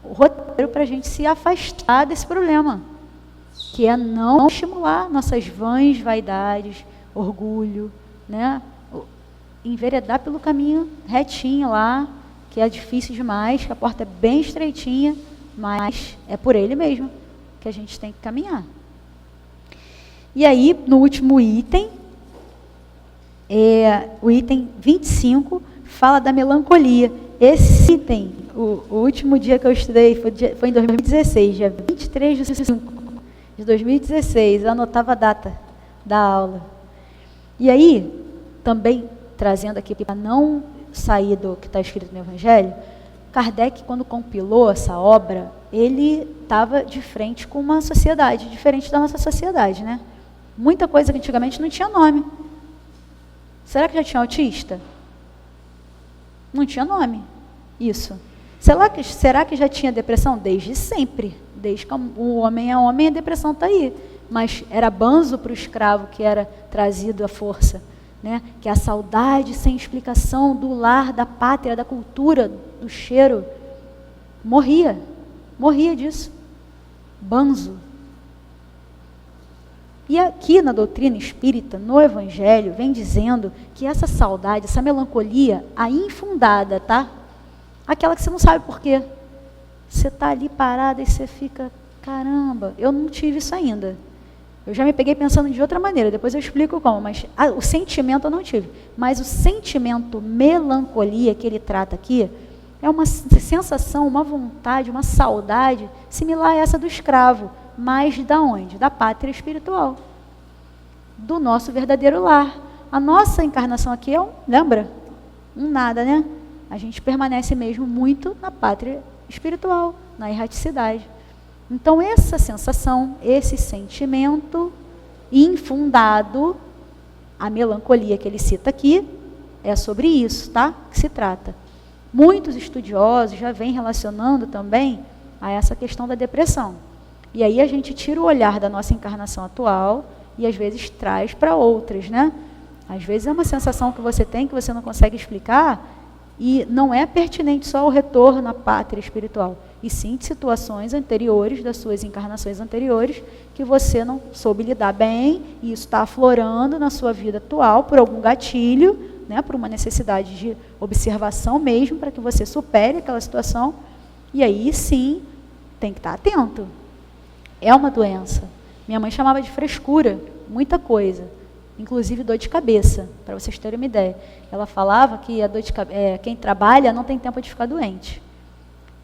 S2: o roteiro para a gente se afastar desse problema, que é não estimular nossas vãs vaidades, orgulho, né? Enveredar pelo caminho retinho lá, que é difícil demais, que a porta é bem estreitinha, mas é por ele mesmo que a gente tem que caminhar. E aí, no último item, o item 25, fala da melancolia. Esse item, o último dia que eu estudei, foi em 2016, dia 23 de 5 de 2016, eu anotava a data da aula. E aí, também trazendo aqui para não sair do que está escrito no Evangelho, Kardec, quando compilou essa obra, ele estava de frente com uma sociedade, diferente da nossa sociedade, né? Muita coisa que antigamente não tinha nome. Será que já tinha autista? Não tinha nome, isso. Será que já tinha depressão? Desde sempre. Desde que o homem é homem, a depressão está aí. Mas era banzo para o escravo que era trazido à força. Né? Que é a saudade sem explicação do lar, da pátria, da cultura, do cheiro. Morria disso. Banzo. E aqui na doutrina espírita, no Evangelho, vem dizendo que essa saudade, essa melancolia, a infundada, tá? Aquela que você não sabe por quê. Você está ali parada e você fica, caramba, eu não tive isso ainda. Eu já me peguei pensando de outra maneira, depois eu explico como, mas o sentimento eu não tive. Mas o sentimento melancolia que ele trata aqui é uma sensação, uma vontade, uma saudade similar a essa do escravo. Mas da onde? Da pátria espiritual. Do nosso verdadeiro lar. A nossa encarnação aqui é lembra? Nada, né? A gente permanece mesmo muito na pátria espiritual, na erraticidade. Então, essa sensação, esse sentimento infundado, a melancolia que ele cita aqui, é sobre isso, tá? Que se trata. Muitos estudiosos já vêm relacionando também a essa questão da depressão. E aí a gente tira o olhar da nossa encarnação atual e às vezes traz para outras, né? Às vezes é uma sensação que você tem que você não consegue explicar e não é pertinente só ao retorno à pátria espiritual, e sim de situações anteriores, das suas encarnações anteriores, que você não soube lidar bem e isso está aflorando na sua vida atual por algum gatilho, né? Por uma necessidade de observação mesmo, para que você supere aquela situação, e aí sim tem que estar atento. É uma doença. Minha mãe chamava de frescura, muita coisa, inclusive dor de cabeça, para vocês terem uma ideia. Ela falava que quem trabalha não tem tempo de ficar doente.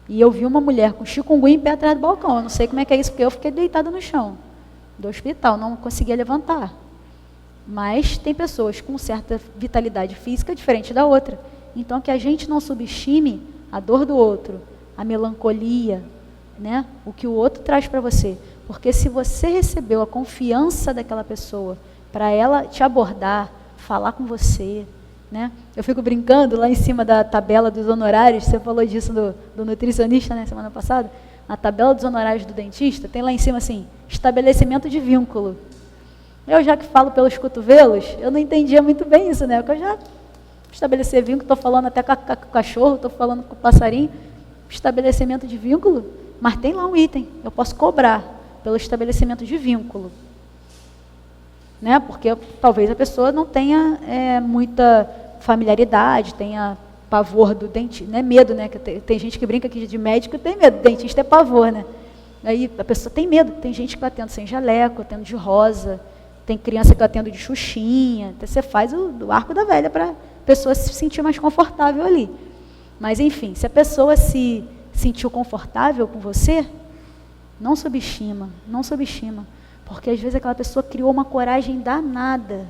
S2: E eu vi uma mulher com chikungunya em pé atrás do balcão. Eu não sei como é que é isso, porque eu fiquei deitada no chão do hospital, não conseguia levantar. Mas tem pessoas com certa vitalidade física diferente da outra. Então, que a gente não subestime a dor do outro, a melancolia, né? O que o outro traz para você. Porque se você recebeu a confiança daquela pessoa para ela te abordar, falar com você, né? Eu fico brincando lá em cima da tabela dos honorários, você falou disso do nutricionista, né, semana passada, na tabela dos honorários do dentista, tem lá em cima assim, estabelecimento de vínculo. Eu já que falo pelos cotovelos, eu não entendia muito bem isso, né? Porque eu já estabelecer vínculo, estou falando até com o cachorro, estou falando com o passarinho, estabelecimento de vínculo, mas tem lá um item, eu posso cobrar pelo estabelecimento de vínculo. Né? Porque talvez a pessoa não tenha muita familiaridade, tenha pavor do dentista, né? Medo, né? Que tem gente que brinca aqui de médico, tem medo, dentista é pavor, né? Aí a pessoa tem medo, tem gente que vai atendo sem jaleco, atendo de rosa, tem criança que eu atendo de xuxinha, então você faz o arco da velha para a pessoa se sentir mais confortável ali. Mas enfim, se a pessoa se sentiu confortável com você, não subestima, porque às vezes aquela pessoa criou uma coragem danada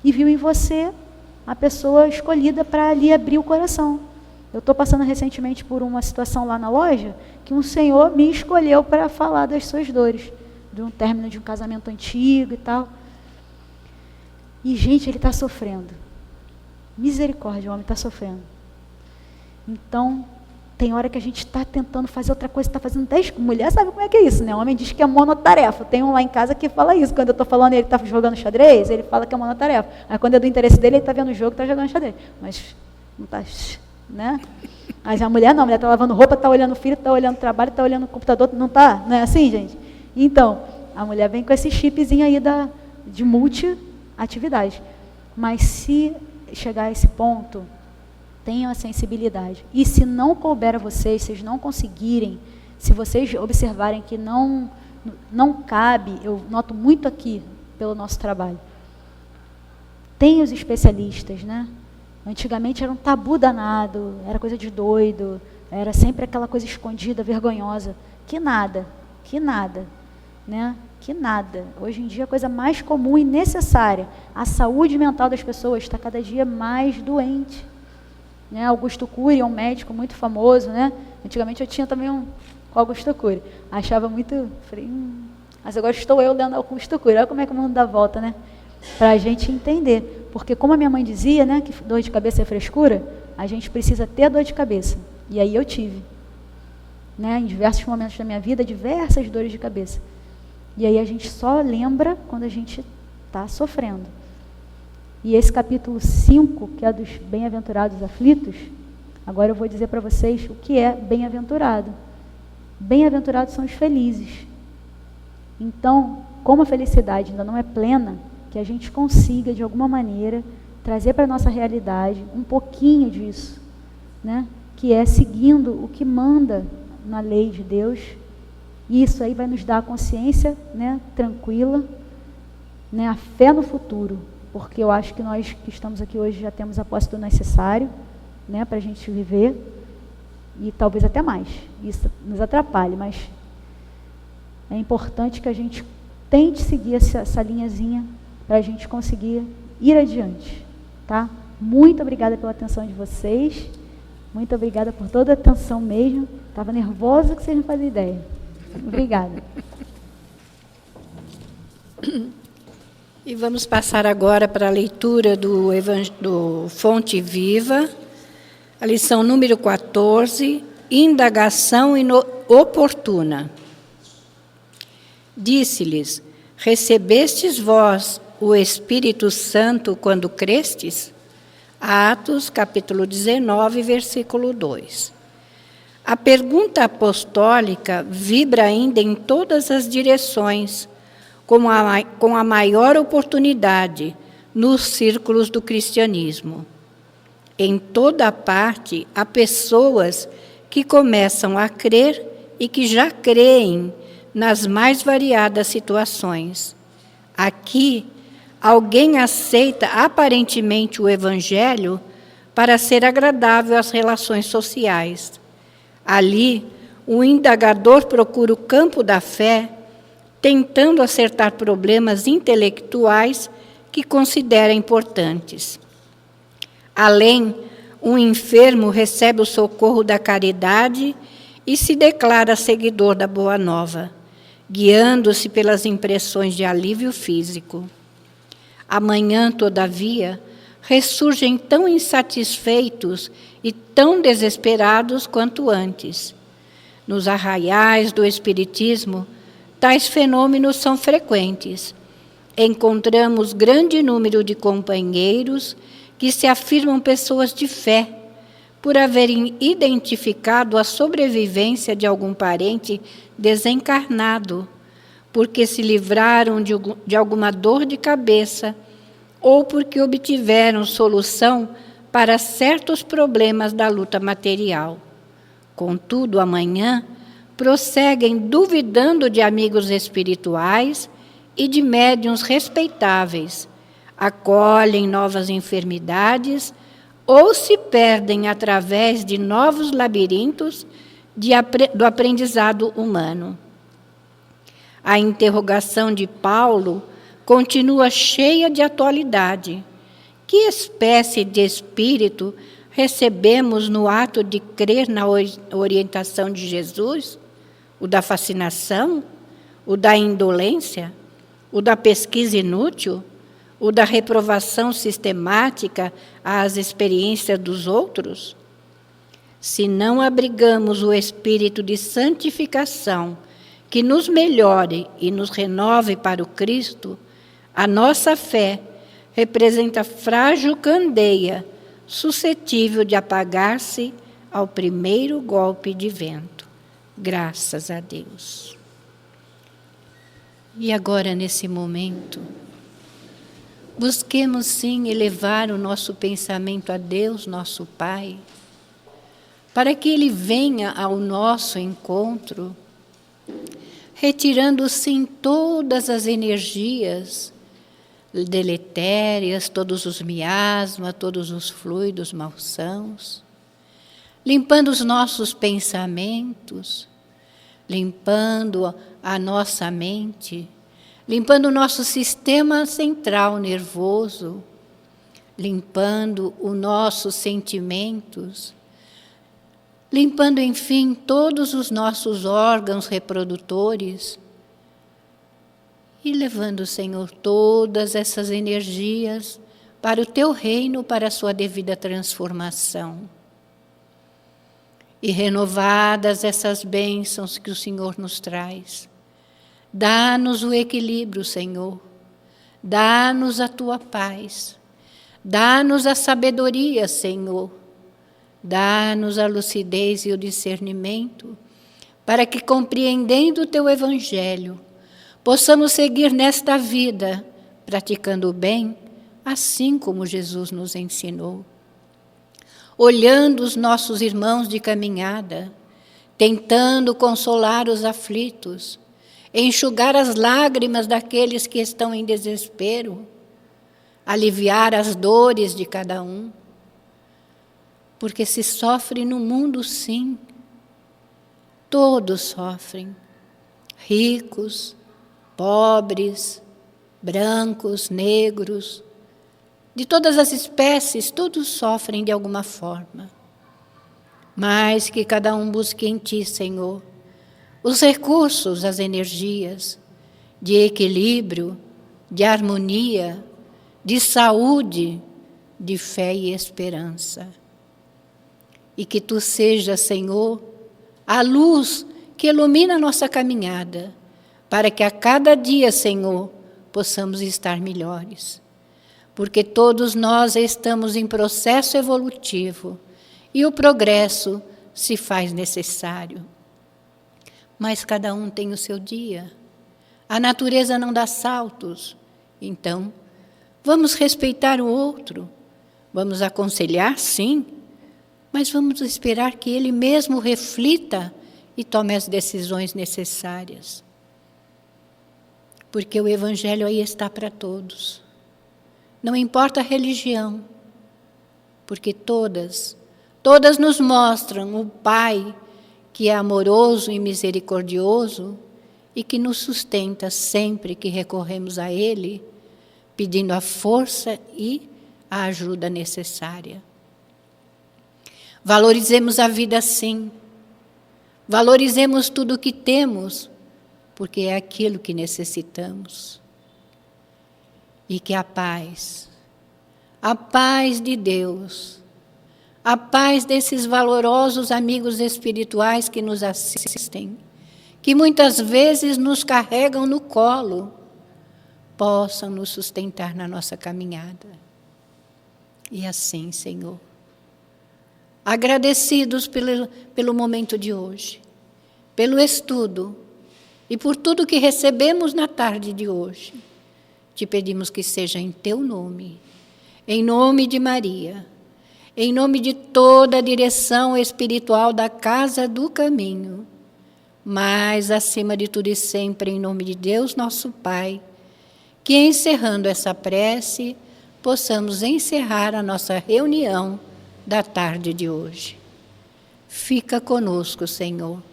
S2: e viu em você a pessoa escolhida para ali abrir o coração. Eu estou passando recentemente por uma situação lá na loja que um senhor me escolheu para falar das suas dores, de um término de um casamento antigo e tal. E, gente, ele está sofrendo. Misericórdia, o homem está sofrendo. Então, tem hora que a gente está tentando fazer outra coisa, está fazendo 10... Mulher sabe como é que é isso, né? O homem diz que é monotarefa. Tem um lá em casa que fala isso. Quando eu estou falando ele está jogando xadrez, ele fala que é monotarefa. Aí quando é do interesse dele, ele está vendo o jogo, está jogando xadrez. Mas não está... Né? Mas a mulher não, a mulher está lavando roupa, está olhando o filho, está olhando o trabalho, está olhando o computador, não está? Não é assim, gente? Então, a mulher vem com esse chipzinho aí de multi-atividade. Mas se chegar a esse ponto, tenham a sensibilidade. E se não couber a vocês, se vocês não conseguirem, se vocês observarem que não cabe, eu noto muito aqui pelo nosso trabalho, tem os especialistas, né? Antigamente era um tabu danado, era coisa de doido, era sempre aquela coisa escondida, vergonhosa. Que nada, né? Que nada. Hoje em dia a coisa mais comum e necessária. A saúde mental das pessoas está cada dia mais doente. Né? Augusto Cury é um médico muito famoso, né? Antigamente eu tinha também com Augusto Cury. Achava muito... Falei, mas agora estou eu lendo Augusto Cury. Olha como é que o mundo dá volta, né? Para a gente entender. Porque como a minha mãe dizia, né, que dor de cabeça é frescura, a gente precisa ter dor de cabeça. E aí eu tive, né, em diversos momentos da minha vida, diversas dores de cabeça. E aí a gente só lembra quando a gente está sofrendo. E esse capítulo 5, que é dos bem-aventurados aflitos, agora eu vou dizer para vocês o que é bem-aventurado. Bem-aventurados são os felizes. Então, como a felicidade ainda não é plena, que a gente consiga, de alguma maneira, trazer para a nossa realidade um pouquinho disso, né? Que é seguindo o que manda na lei de Deus. E isso aí vai nos dar a consciência, né, tranquila, né, a fé no futuro, porque eu acho que nós que estamos aqui hoje já temos a posse do necessário, né, para a gente viver, e talvez até mais. Isso nos atrapalhe, mas é importante que a gente tente seguir essa linhazinha para a gente conseguir ir adiante, tá? Muito obrigada pela atenção de vocês, muito obrigada por toda a atenção mesmo. Estava nervosa que vocês não fazem ideia. Obrigada.
S1: E vamos passar agora para a leitura do Fonte Viva, a lição número 14, indagação oportuna. Disse-lhes: recebestes vós o Espírito Santo quando crestes? Atos, capítulo 19, versículo 2. A pergunta apostólica vibra ainda em todas as direções, com a maior oportunidade nos círculos do cristianismo. Em toda parte há pessoas que começam a crer e que já creem nas mais variadas situações. Aqui, alguém aceita aparentemente o Evangelho para ser agradável às relações sociais. Ali, o indagador procura o campo da fé, tentando acertar problemas intelectuais que considera importantes. Além, um enfermo recebe o socorro da caridade e se declara seguidor da Boa Nova, guiando-se pelas impressões de alívio físico. Amanhã, todavia, ressurgem tão insatisfeitos e tão desesperados quanto antes. Nos arraiais do Espiritismo, tais fenômenos são frequentes. Encontramos grande número de companheiros que se afirmam pessoas de fé, por haverem identificado a sobrevivência de algum parente desencarnado, porque se livraram de alguma dor de cabeça ou porque obtiveram solução para certos problemas da luta material. Contudo, amanhã, prosseguem duvidando de amigos espirituais e de médiuns respeitáveis, acolhem novas enfermidades ou se perdem através de novos labirintos do aprendizado humano. A interrogação de Paulo continua cheia de atualidade. Que espécie de espírito recebemos no ato de crer na orientação de Jesus? O da fascinação? O da indolência? O da pesquisa inútil? O da reprovação sistemática às experiências dos outros? Se não abrigamos o espírito de santificação que nos melhore e nos renove para o Cristo, a nossa fé representa frágil candeia, suscetível de apagar-se ao primeiro golpe de vento. Graças a Deus. E agora, nesse momento, busquemos sim elevar o nosso pensamento a Deus, nosso Pai, para que Ele venha ao nosso encontro, retirando sim todas as energias deletérias, todos os miasmas, todos os fluidos malsãos, limpando os nossos pensamentos, limpando a nossa mente, limpando o nosso sistema central nervoso, limpando os nossos sentimentos, limpando, enfim, todos os nossos órgãos reprodutores e levando, Senhor, todas essas energias para o teu reino, para a sua devida transformação. E renovadas essas bênçãos que o Senhor nos traz, dá-nos o equilíbrio, Senhor, dá-nos a tua paz, dá-nos a sabedoria, Senhor, dá-nos a lucidez e o discernimento, para que, compreendendo o teu Evangelho, possamos seguir nesta vida, praticando o bem, assim como Jesus nos ensinou. Olhando os nossos irmãos de caminhada, tentando consolar os aflitos, enxugar as lágrimas daqueles que estão em desespero, aliviar as dores de cada um. Porque se sofre no mundo, sim, todos sofrem, ricos, pobres, brancos, negros, de todas as espécies, todos sofrem de alguma forma. Mas que cada um busque em Ti, Senhor, os recursos, as energias de equilíbrio, de harmonia, de saúde, de fé e esperança. E que Tu sejas, Senhor, a luz que ilumina a nossa caminhada, para que a cada dia, Senhor, possamos estar melhores. Porque todos nós estamos em processo evolutivo e o progresso se faz necessário. Mas cada um tem o seu dia. A natureza não dá saltos. Então, vamos respeitar o outro. Vamos aconselhar, sim, mas vamos esperar que ele mesmo reflita e tome as decisões necessárias. Porque o Evangelho aí está para todos. Não importa a religião, porque todas nos mostram o Pai que é amoroso e misericordioso e que nos sustenta sempre que recorremos a Ele, pedindo a força e a ajuda necessária. Valorizemos a vida sim, valorizemos tudo o que temos, porque é aquilo que necessitamos. E que a paz de Deus, a paz desses valorosos amigos espirituais que nos assistem, que muitas vezes nos carregam no colo, possam nos sustentar na nossa caminhada. E assim, Senhor, agradecidos pelo momento de hoje, pelo estudo e por tudo que recebemos na tarde de hoje, te pedimos que seja em Teu nome, em nome de Maria, em nome de toda a direção espiritual da Casa do Caminho, mas, acima de tudo e sempre, em nome de Deus, nosso Pai, que, encerrando essa prece, possamos encerrar a nossa reunião da tarde de hoje. Fica conosco, Senhor,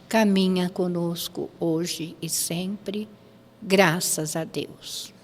S1: caminha conosco hoje e sempre, graças a Deus.